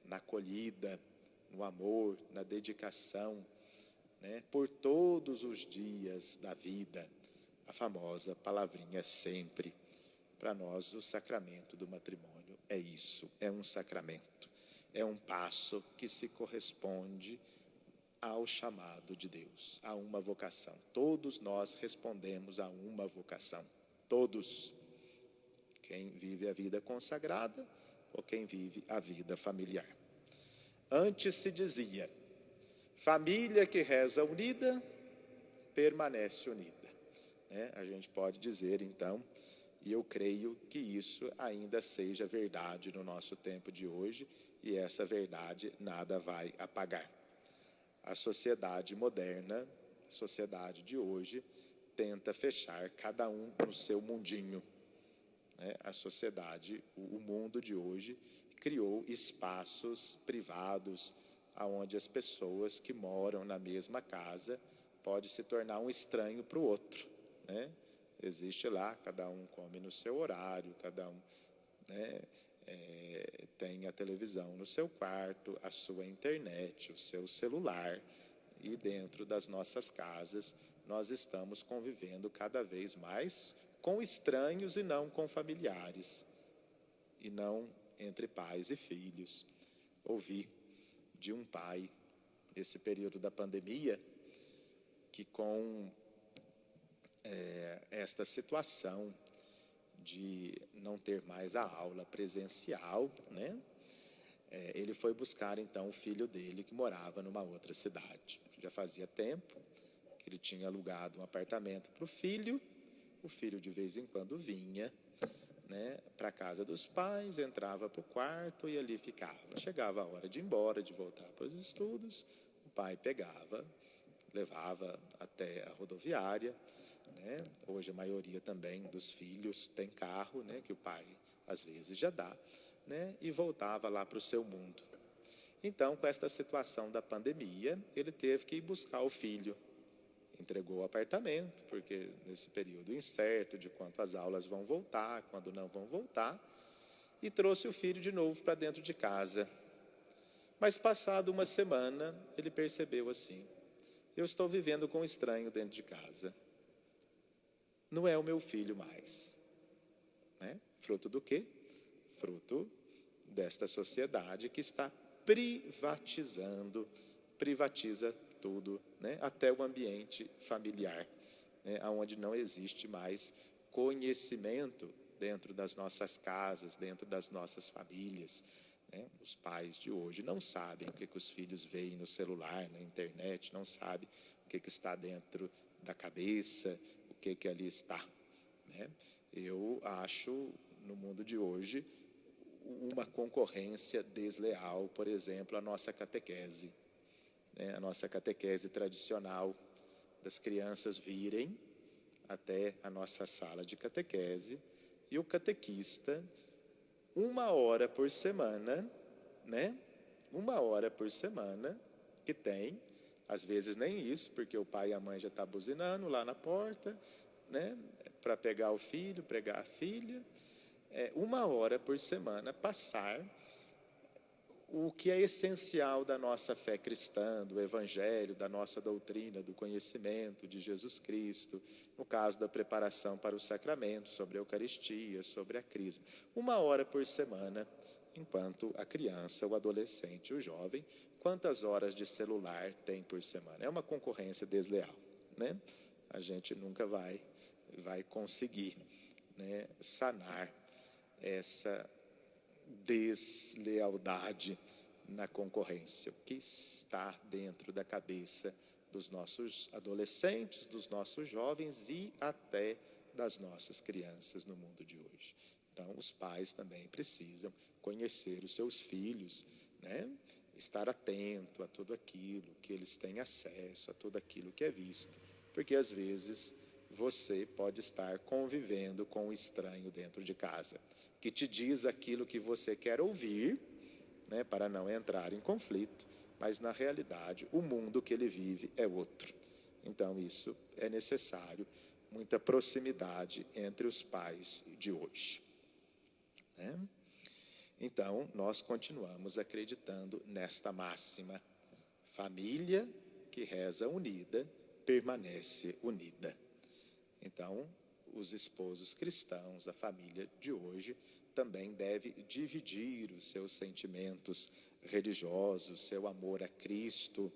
Na acolhida, no amor, na dedicação, né? Por todos os dias da vida. A famosa palavrinha sempre. Para nós, o sacramento do matrimônio é isso, é um sacramento, é um passo que se corresponde ao chamado de Deus, a uma vocação. Todos nós respondemos a uma vocação, todos. Quem vive a vida consagrada ou quem vive a vida familiar. Antes se dizia, família que reza unida, permanece unida. Né? A gente pode dizer, então, e eu creio que isso ainda seja verdade no nosso tempo de hoje, e essa verdade nada vai apagar. A sociedade moderna, a sociedade de hoje, tenta fechar cada um no seu mundinho. Né? A sociedade, o mundo de hoje, criou espaços privados, onde as pessoas que moram na mesma casa podem se tornar um estranho para o outro. Né? Existe lá, cada um come no seu horário, cada um, né, tem a televisão no seu quarto, a sua internet, o seu celular, e dentro das nossas casas nós estamos convivendo cada vez mais com estranhos e não com familiares, e não entre pais e filhos. Ouvi de um pai, nesse período da pandemia, que com esta situação de não ter mais a aula presencial, né? Ele foi buscar então o filho dele que morava numa outra cidade. Já fazia tempo que ele tinha alugado um apartamento para o filho de vez em quando vinha, né, para a casa dos pais, entrava para o quarto e ali ficava. Chegava a hora de ir embora, de voltar para os estudos, o pai pegava, levava até a rodoviária, né? Hoje a maioria também dos filhos tem carro, né, que o pai às vezes já dá, né, e voltava lá para o seu mundo. Então, com esta situação da pandemia, ele teve que ir buscar o filho. Entregou o apartamento, porque nesse período incerto de quando as aulas vão voltar, quando não vão voltar, e trouxe o filho de novo para dentro de casa. Mas passado uma semana, ele percebeu assim, eu estou vivendo com um estranho dentro de casa. Não é o meu filho mais. Né? Fruto do quê? Fruto desta sociedade que está privatiza tudo, né? Até o ambiente familiar, né? Onde não existe mais conhecimento dentro das nossas casas, dentro das nossas famílias. Né? Os pais de hoje não sabem o que os filhos veem no celular, na internet, não sabem o que está dentro da cabeça, o que ali está. Né? Eu acho, no mundo de hoje, uma concorrência desleal, por exemplo, a nossa catequese. Né? A nossa catequese tradicional, das crianças virem até a nossa sala de catequese, e o catequista, 1 hora por semana, né? 1 hora por semana, que tem, às vezes nem isso, porque o pai e a mãe já estão buzinando lá na porta, né? Para pegar o filho, pregar a filha, 1 hora por semana, passar o que é essencial da nossa fé cristã, do Evangelho, da nossa doutrina, do conhecimento de Jesus Cristo, no caso da preparação para o sacramento, sobre a Eucaristia, sobre a Crisma. 1 hora por semana, enquanto a criança, o adolescente, o jovem, quantas horas de celular tem por semana? É uma concorrência desleal, né? A gente nunca vai conseguir, né, sanar essa deslealdade na concorrência, o que está dentro da cabeça dos nossos adolescentes, dos nossos jovens e até das nossas crianças no mundo de hoje. Então, os pais também precisam conhecer os seus filhos, né? estar atento a tudo aquilo, que eles têm acesso a tudo aquilo que é visto, porque às vezes você pode estar convivendo com um estranho dentro de casa, que te diz aquilo que você quer ouvir, né, para não entrar em conflito, mas na realidade o mundo que ele vive é outro. Então isso é necessário, muita proximidade entre os pais de hoje, né? Então nós continuamos acreditando nesta máxima: família que reza unida permanece unida. Então os esposos cristãos, a família de hoje, também deve dividir os seus sentimentos religiosos, seu amor a Cristo,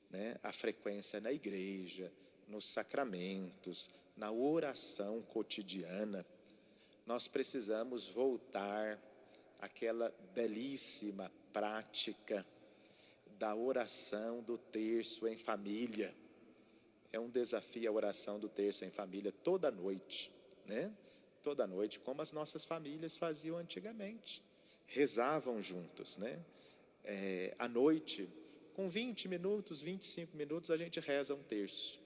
né? A frequência na igreja, nos sacramentos, na oração cotidiana. Nós precisamos voltar àquela belíssima prática da oração do terço em família. É um desafio a oração do terço em família toda noite, né? Toda noite, como as nossas famílias faziam antigamente. Rezavam juntos, né? À noite, com 20 minutos, 25 minutos, a gente reza um terço.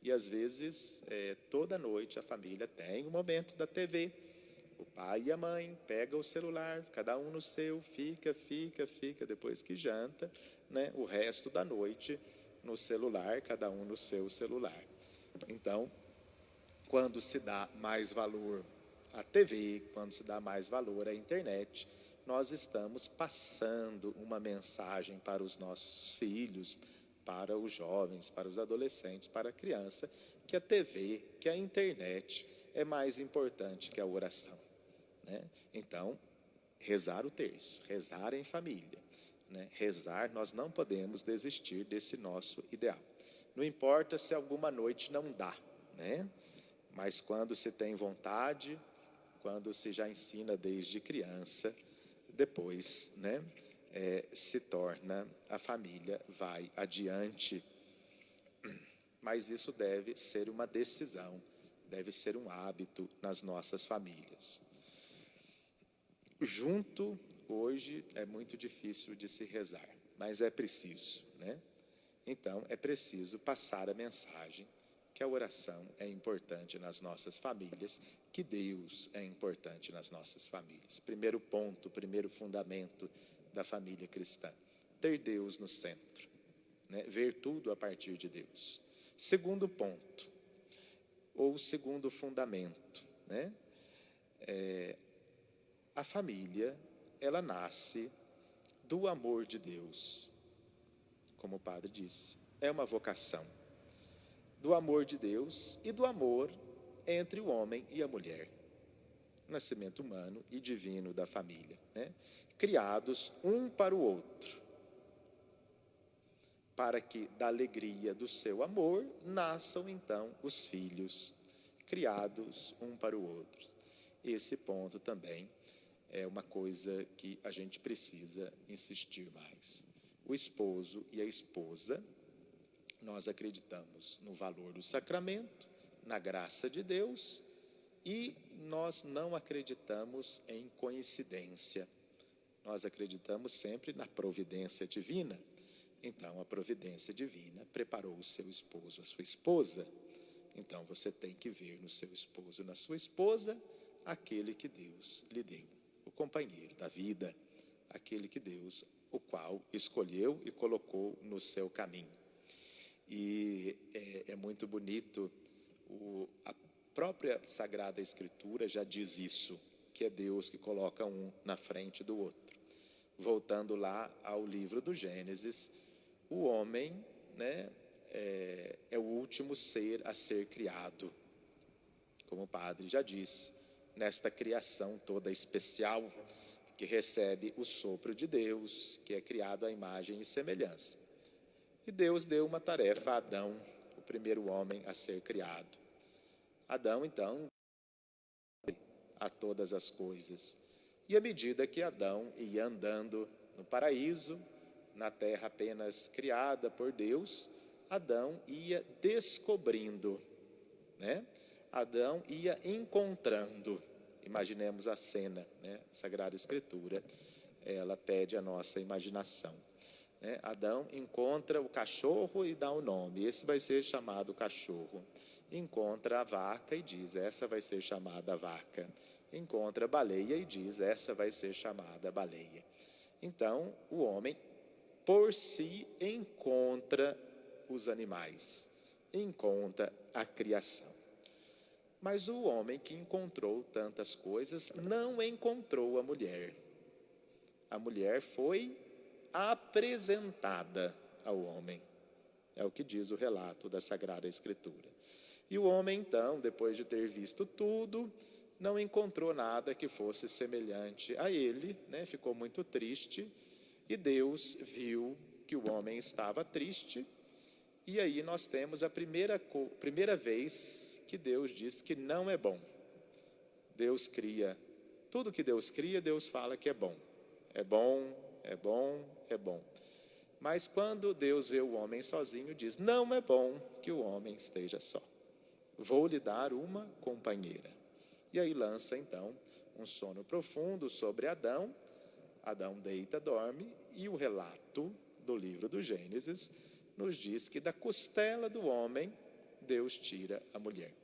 E às vezes, toda noite, a família tem um momento da TV. O pai e a mãe pegam o celular, cada um no seu, fica, depois que janta, né? O resto da noite no celular, cada um no seu celular. Então, quando se dá mais valor à TV, quando se dá mais valor à internet, nós estamos passando uma mensagem para os nossos filhos, para os jovens, para os adolescentes, para a criança, que a TV, que a internet é mais importante que a oração, né? Então, rezar o terço, rezar em família, né? Rezar, nós não podemos desistir desse nosso ideal. Não importa se alguma noite não dá, né? Mas quando se tem vontade, quando se já ensina desde criança, depois, né, se torna, a família vai adiante. Mas isso deve ser uma decisão, deve ser um hábito nas nossas famílias. Junto, hoje, é muito difícil de se rezar, mas é preciso, né? Então, é preciso passar a mensagem que a oração é importante nas nossas famílias, que Deus é importante nas nossas famílias. Primeiro ponto, primeiro fundamento da família cristã: ter Deus no centro, né? Ver tudo a partir de Deus. Segundo ponto, ou segundo fundamento, né? A família, ela nasce do amor de Deus, como o padre disse, é uma vocação. Do amor de Deus e do amor entre o homem e a mulher. Nascimento humano e divino da família, né? Criados um para o outro, para que da alegria do seu amor nasçam então os filhos, criados um para o outro. Esse ponto também é uma coisa que a gente precisa insistir mais. O esposo e a esposa, nós acreditamos no valor do sacramento, na graça de Deus, e nós não acreditamos em coincidência. Nós acreditamos sempre na providência divina. Então, a providência divina preparou o seu esposo, a sua esposa. Então, você tem que ver no seu esposo, na sua esposa, aquele que Deus lhe deu, o companheiro da vida, aquele que Deus, o qual escolheu e colocou no seu caminho. E é muito bonito, a própria Sagrada Escritura já diz isso, que é Deus que coloca um na frente do outro. Voltando lá ao livro do Gênesis, o homem, né, é o último ser a ser criado. Como o padre já disse, nesta criação toda especial, que recebe o sopro de Deus, que é criado à imagem e semelhança. E Deus deu uma tarefa a Adão, o primeiro homem a ser criado. Adão, então, a todas as coisas. E à medida que Adão ia andando no paraíso, na terra apenas criada por Deus, Adão ia descobrindo, né? Adão ia encontrando. Imaginemos a cena, né? Sagrada Escritura ela pede a nossa imaginação. Adão encontra o cachorro e dá o nome, esse vai ser chamado cachorro. Encontra a vaca e diz, essa vai ser chamada vaca. Encontra a baleia e diz, essa vai ser chamada baleia. Então, o homem, por si, encontra os animais, encontra a criação. Mas o homem que encontrou tantas coisas, não encontrou a mulher. A mulher foi apresentada ao homem. É o que diz o relato da Sagrada Escritura. E o homem, então, depois de ter visto tudo, não encontrou nada que fosse semelhante a ele, ficou muito triste, e Deus viu que o homem estava triste, e aí nós temos a primeira vez que Deus diz que não é bom. Deus cria, tudo que Deus cria, Deus fala que é bom. É bom, é bom, é bom. Mas quando Deus vê o homem sozinho, diz, não é bom que o homem esteja só. Vou lhe dar uma companheira. E aí lança então um sono profundo sobre Adão. Adão deita, dorme, e o relato do livro do Gênesis nos diz que da costela do homem, Deus tira a mulher.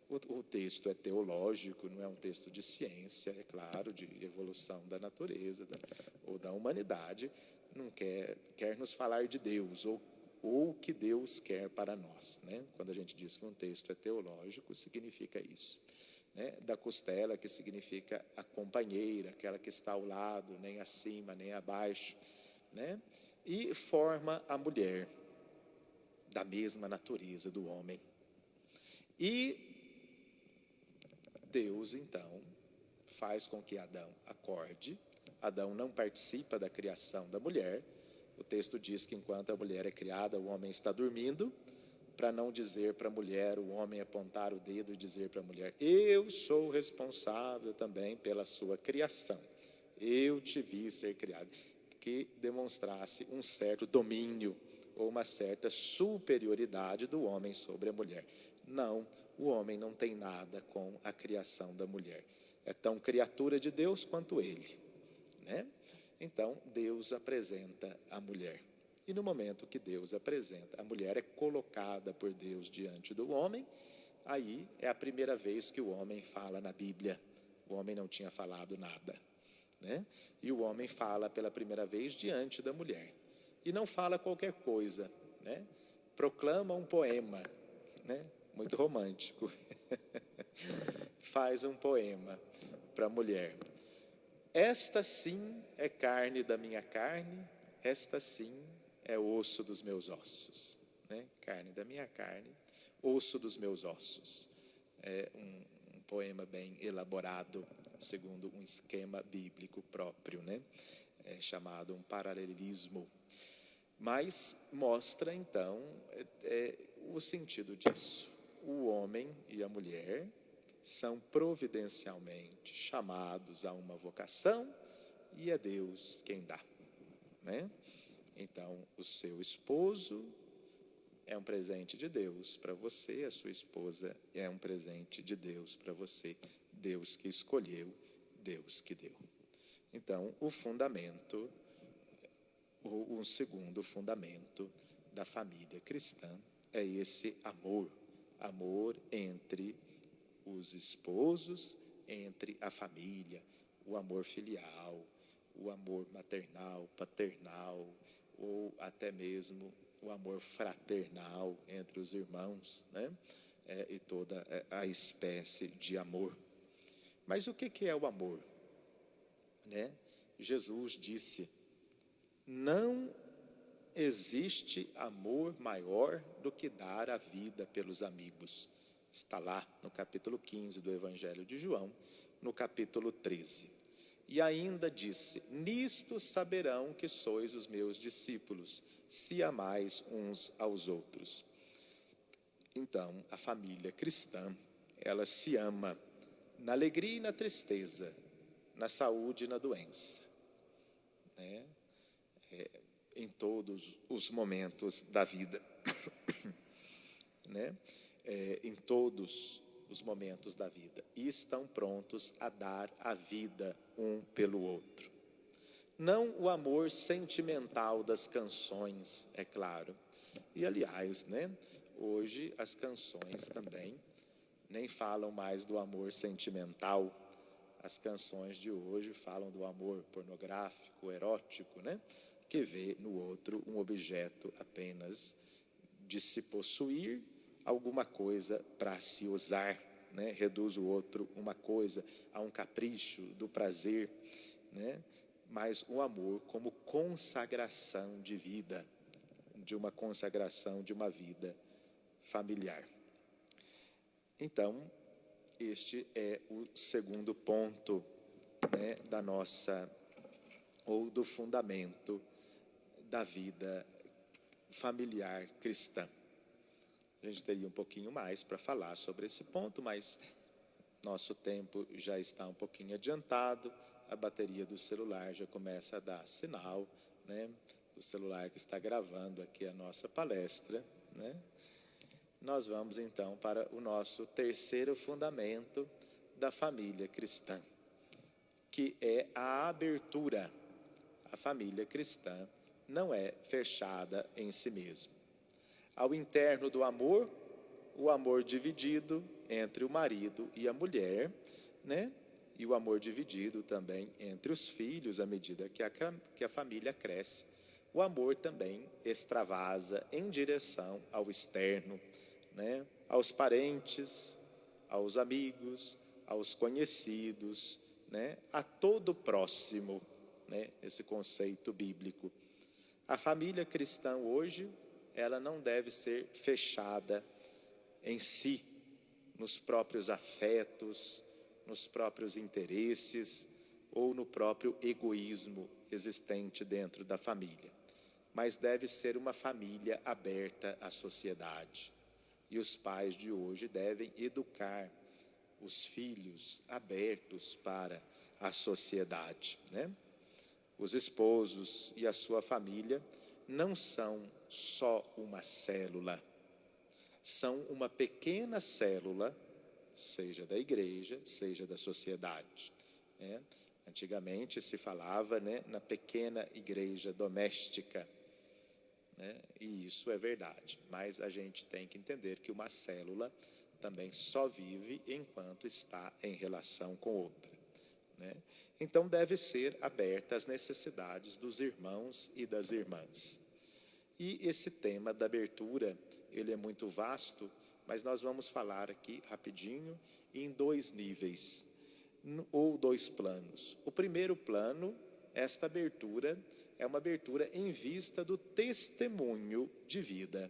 O texto é teológico, não é um texto de ciência, é claro, de evolução da natureza ou da humanidade. Não quer nos falar de Deus, ou o que Deus quer para nós. Quando a gente diz que um texto é teológico, significa isso. Da costela, que significa a companheira, aquela que está ao lado, nem acima, nem abaixo. E forma a mulher, da mesma natureza do homem. E Deus, então, faz com que Adão acorde. Adão não participa da criação da mulher. O texto diz que enquanto a mulher é criada, o homem está dormindo, para não dizer para a mulher, o homem apontar o dedo e dizer para a mulher, eu sou responsável também pela sua criação. Eu te vi ser criado. Que demonstrasse um certo domínio ou uma certa superioridade do homem sobre a mulher. Não, o homem não tem nada com a criação da mulher. É tão criatura de Deus quanto ele. Então, Deus apresenta a mulher. E no momento que Deus apresenta, a mulher é colocada por Deus diante do homem, aí é a primeira vez que o homem fala na Bíblia. O homem não tinha falado nada. E o homem fala pela primeira vez diante da mulher. E não fala qualquer coisa. Proclama um poema. Muito romântico. Faz um poema para a mulher. Esta sim é carne da minha carne, esta sim é osso dos meus ossos. Carne da minha carne, osso dos meus ossos. É um poema bem elaborado, segundo um esquema bíblico próprio, chamado um paralelismo. Mas mostra, então, o sentido disso. O homem e a mulher são providencialmente chamados a uma vocação e é Deus quem dá. Então, o seu esposo é um presente de Deus para você, a sua esposa é um presente de Deus para você. Deus que escolheu, Deus que deu. Então, o segundo fundamento da família cristã é esse amor entre os esposos, entre a família, o amor filial, o amor maternal, paternal, ou até mesmo o amor fraternal entre os irmãos, e toda a espécie de amor. Mas o que é o amor? Jesus disse, não existe amor maior do que dar a vida pelos amigos. Está lá no capítulo 15 do Evangelho de João, no capítulo 13. E ainda disse, nisto saberão que sois os meus discípulos, se amais uns aos outros. Então, a família cristã, ela se ama na alegria e na tristeza, na saúde e na doença, em todos os momentos da vida, em todos os momentos da vida, e estão prontos a dar a vida um pelo outro. Não o amor sentimental das canções, é claro. E, aliás, né, hoje as canções também nem falam mais do amor sentimental. As canções de hoje falam do amor pornográfico, erótico, né, que vê no outro um objeto apenas de se possuir, alguma coisa para se usar, né? Reduz o outro uma coisa a um capricho do prazer, né? Mas o amor como consagração de vida, de uma consagração de uma vida familiar. Então, este é o segundo ponto, né, da nossa, ou do fundamento da vida familiar cristã. A gente teria um pouquinho mais para falar sobre esse ponto, mas nosso tempo já está um pouquinho adiantado, a bateria do celular já começa a dar sinal, né, do celular que está gravando aqui a nossa palestra, né? Nós vamos então para o nosso terceiro fundamento da família cristã, que é a abertura. A família cristã não é fechada em si mesma. Ao interno do amor, o amor dividido entre o marido e a mulher, né? E o amor dividido também entre os filhos, à medida que a família cresce. O amor também extravasa em direção ao externo, né? Aos parentes, aos amigos, aos conhecidos, né? A todo próximo, né? Esse conceito bíblico. A família cristã hoje, ela não deve ser fechada em si, nos próprios afetos, nos próprios interesses ou no próprio egoísmo existente dentro da família, mas deve ser uma família aberta à sociedade. E os pais de hoje devem educar os filhos abertos para a sociedade, né? Os esposos e a sua família não são só uma célula, são uma pequena célula, seja da igreja, seja da sociedade, né? Antigamente se falava, né, na pequena igreja doméstica, né? E isso é verdade, mas a gente tem que entender que uma célula também só vive enquanto está em relação com outra, né? Então deve ser aberta às necessidades dos irmãos e das irmãs. E esse tema da abertura, ele é muito vasto, mas nós vamos falar aqui rapidinho em dois níveis, ou dois planos. O primeiro plano, esta abertura é uma abertura em vista do testemunho de vida,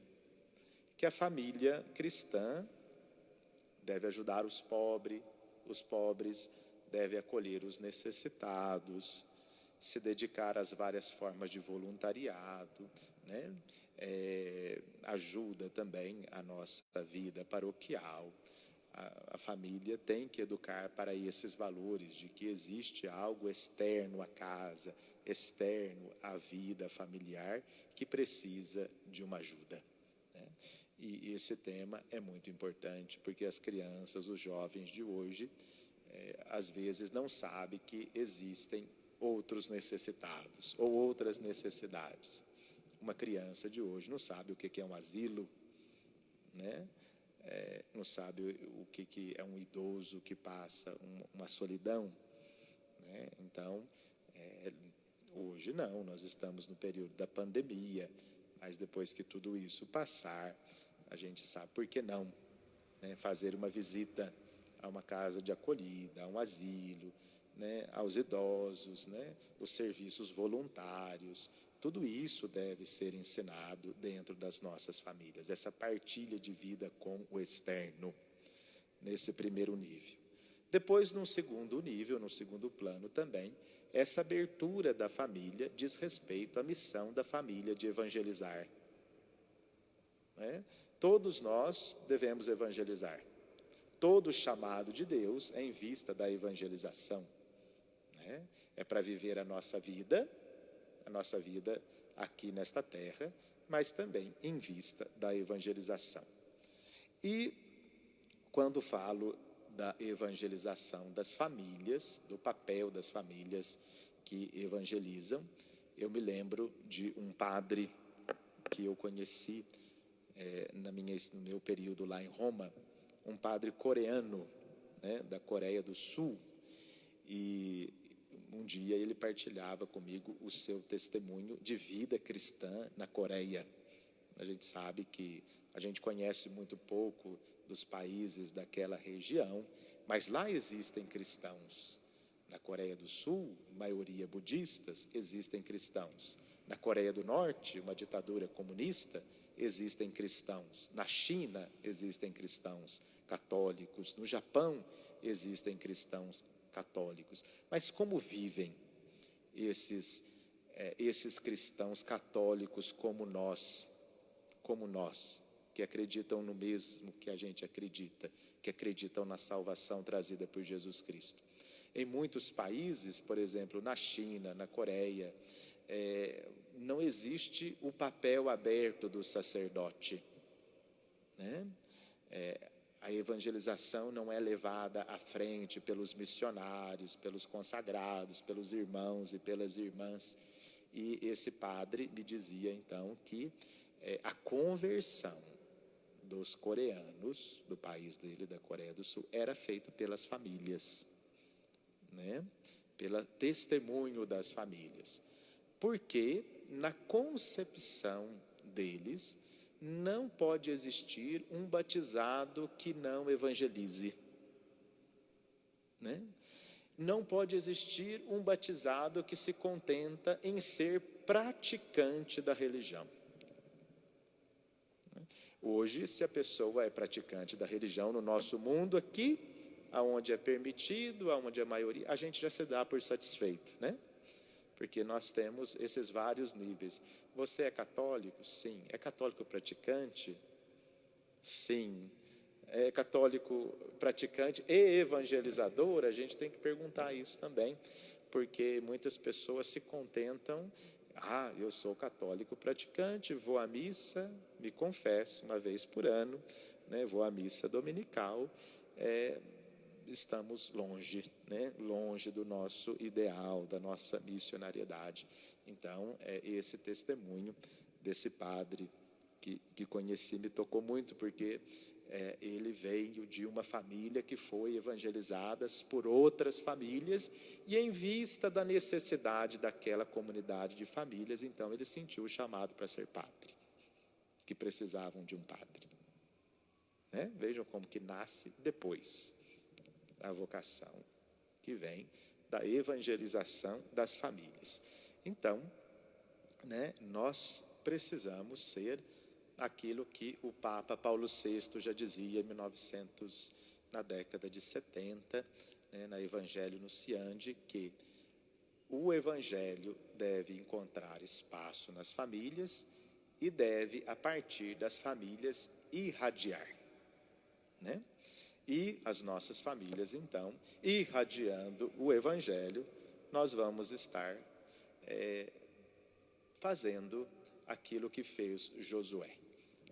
que a família cristã deve ajudar os pobres, deve acolher os necessitados, se dedicar às várias formas de voluntariado, né? Ajuda também a nossa vida paroquial. A família tem que educar para esses valores de que existe algo externo à casa, externo à vida familiar, que precisa de uma ajuda, né? E esse tema é muito importante, porque as crianças, os jovens de hoje, às vezes não sabem que existem outros necessitados ou outras necessidades. Uma criança de hoje não sabe o que é um asilo, né? Não sabe o que é um idoso que passa uma solidão, né? Então, hoje não, nós estamos no período da pandemia, mas depois que tudo isso passar, a gente sabe por que não, né, fazer uma visita a uma casa de acolhida, a um asilo, né, aos idosos, né, os serviços voluntários. Tudo isso deve ser ensinado dentro das nossas famílias, essa partilha de vida com o externo, nesse primeiro nível. Depois, num segundo nível, no segundo plano também, essa abertura da família diz respeito à missão da família de evangelizar, né? Todos nós devemos evangelizar. Todo chamado de Deus é em vista da evangelização, né? É para viver a nossa vida aqui nesta terra, mas também em vista da evangelização. E quando falo da evangelização das famílias, do papel das famílias que evangelizam. Eu me lembro de um padre que eu conheci no meu período lá em Roma, um padre coreano, né, da Coreia do Sul, e um dia ele partilhava comigo o seu testemunho de vida cristã na Coreia. A gente sabe que a gente conhece muito pouco dos países daquela região, mas lá existem cristãos. Na Coreia do Sul, maioria budistas, existem cristãos. Na Coreia do Norte, uma ditadura comunista, existem cristãos. Na China, existem cristãos católicos. No Japão, existem cristãos católicos. Mas como vivem esses cristãos católicos como nós, que acreditam no mesmo que a gente acredita, que acreditam na salvação trazida por Jesus Cristo? Em muitos países, por exemplo, na China, na Coreia, não existe o papel aberto do sacerdote, né? A evangelização não é levada à frente pelos missionários, pelos consagrados, pelos irmãos e pelas irmãs. E esse padre me dizia, então, que a conversão dos coreanos, do país dele, da Coreia do Sul, era feita pelas famílias, né? Pelo testemunho das famílias. Porque na concepção deles não pode existir um batizado que não evangelize, né? Não pode existir um batizado que se contenta em ser praticante da religião. Hoje, se a pessoa é praticante da religião no nosso mundo aqui, aonde é permitido, aonde é a maioria, a gente já se dá por satisfeito, né? Porque nós temos esses vários níveis. Você é católico? Sim. É católico praticante? Sim. É católico praticante e evangelizador? A gente tem que perguntar isso também, porque muitas pessoas se contentam: eu sou católico praticante, vou à missa, me confesso uma vez por ano, né, vou à missa dominical. Estamos longe, né? Longe do nosso ideal, da nossa missionariedade. Então, esse testemunho desse padre que conheci me tocou muito, porque ele veio de uma família que foi evangelizada por outras famílias, e em vista da necessidade daquela comunidade de famílias, então ele sentiu o chamado para ser padre, que precisavam de um padre, né? Vejam como que nasce depois a vocação que vem da evangelização das famílias. Então, né, nós precisamos ser aquilo que o Papa Paulo VI já dizia em 1900, na década de 70, né, na Evangelho Nunciandi, que o Evangelho deve encontrar espaço nas famílias e deve, a partir das famílias, irradiar, né? E as nossas famílias, então, irradiando o Evangelho, nós vamos estar fazendo aquilo que fez Josué.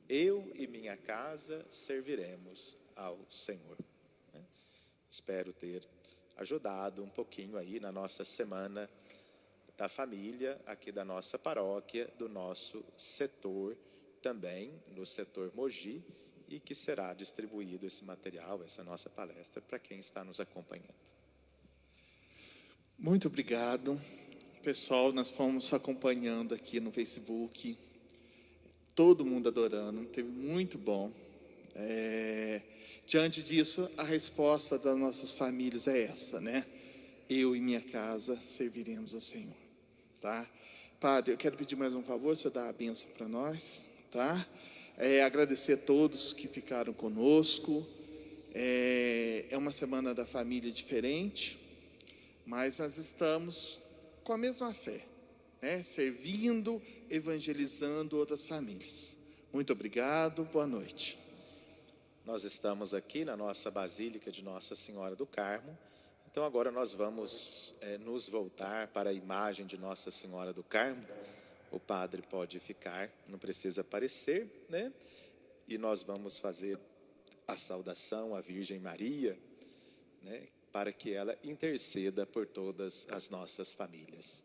Eu e minha casa serviremos ao Senhor, né? Espero ter ajudado um pouquinho aí na nossa semana da família, aqui da nossa paróquia, do nosso setor também, no setor Mogi, e que será distribuído esse material, essa nossa palestra, para quem está nos acompanhando. Muito obrigado. Pessoal, nós fomos acompanhando aqui no Facebook, todo mundo adorando, teve muito bom. Diante disso, a resposta das nossas famílias é essa, né? Eu e minha casa serviremos ao Senhor, tá? Padre, eu quero pedir mais um favor, o senhor dá a bênção para nós, tá? Agradecer a todos que ficaram conosco. É uma semana da família diferente, mas nós estamos com a mesma fé, né? Servindo, evangelizando outras famílias. Muito obrigado, boa noite. Nós estamos aqui na nossa Basílica de Nossa Senhora do Carmo. Então agora nós vamos nos voltar para a imagem de Nossa Senhora do Carmo. O padre pode ficar, não precisa aparecer, né? E nós vamos fazer a saudação à Virgem Maria, né? para que ela interceda por todas as nossas famílias.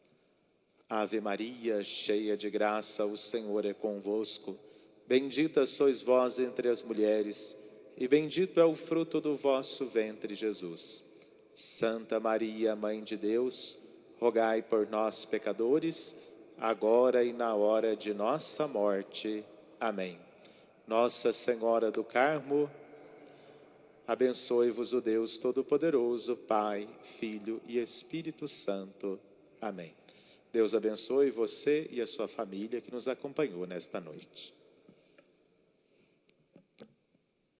Ave Maria, cheia de graça, o Senhor é convosco. Bendita sois vós entre as mulheres, e bendito é o fruto do vosso ventre, Jesus. Santa Maria, Mãe de Deus, rogai por nós, pecadores, agora e na hora de nossa morte. Amém. Nossa Senhora do Carmo, abençoe-vos o Deus Todo-Poderoso, Pai, Filho e Espírito Santo. Amém. Deus abençoe você e a sua família que nos acompanhou nesta noite.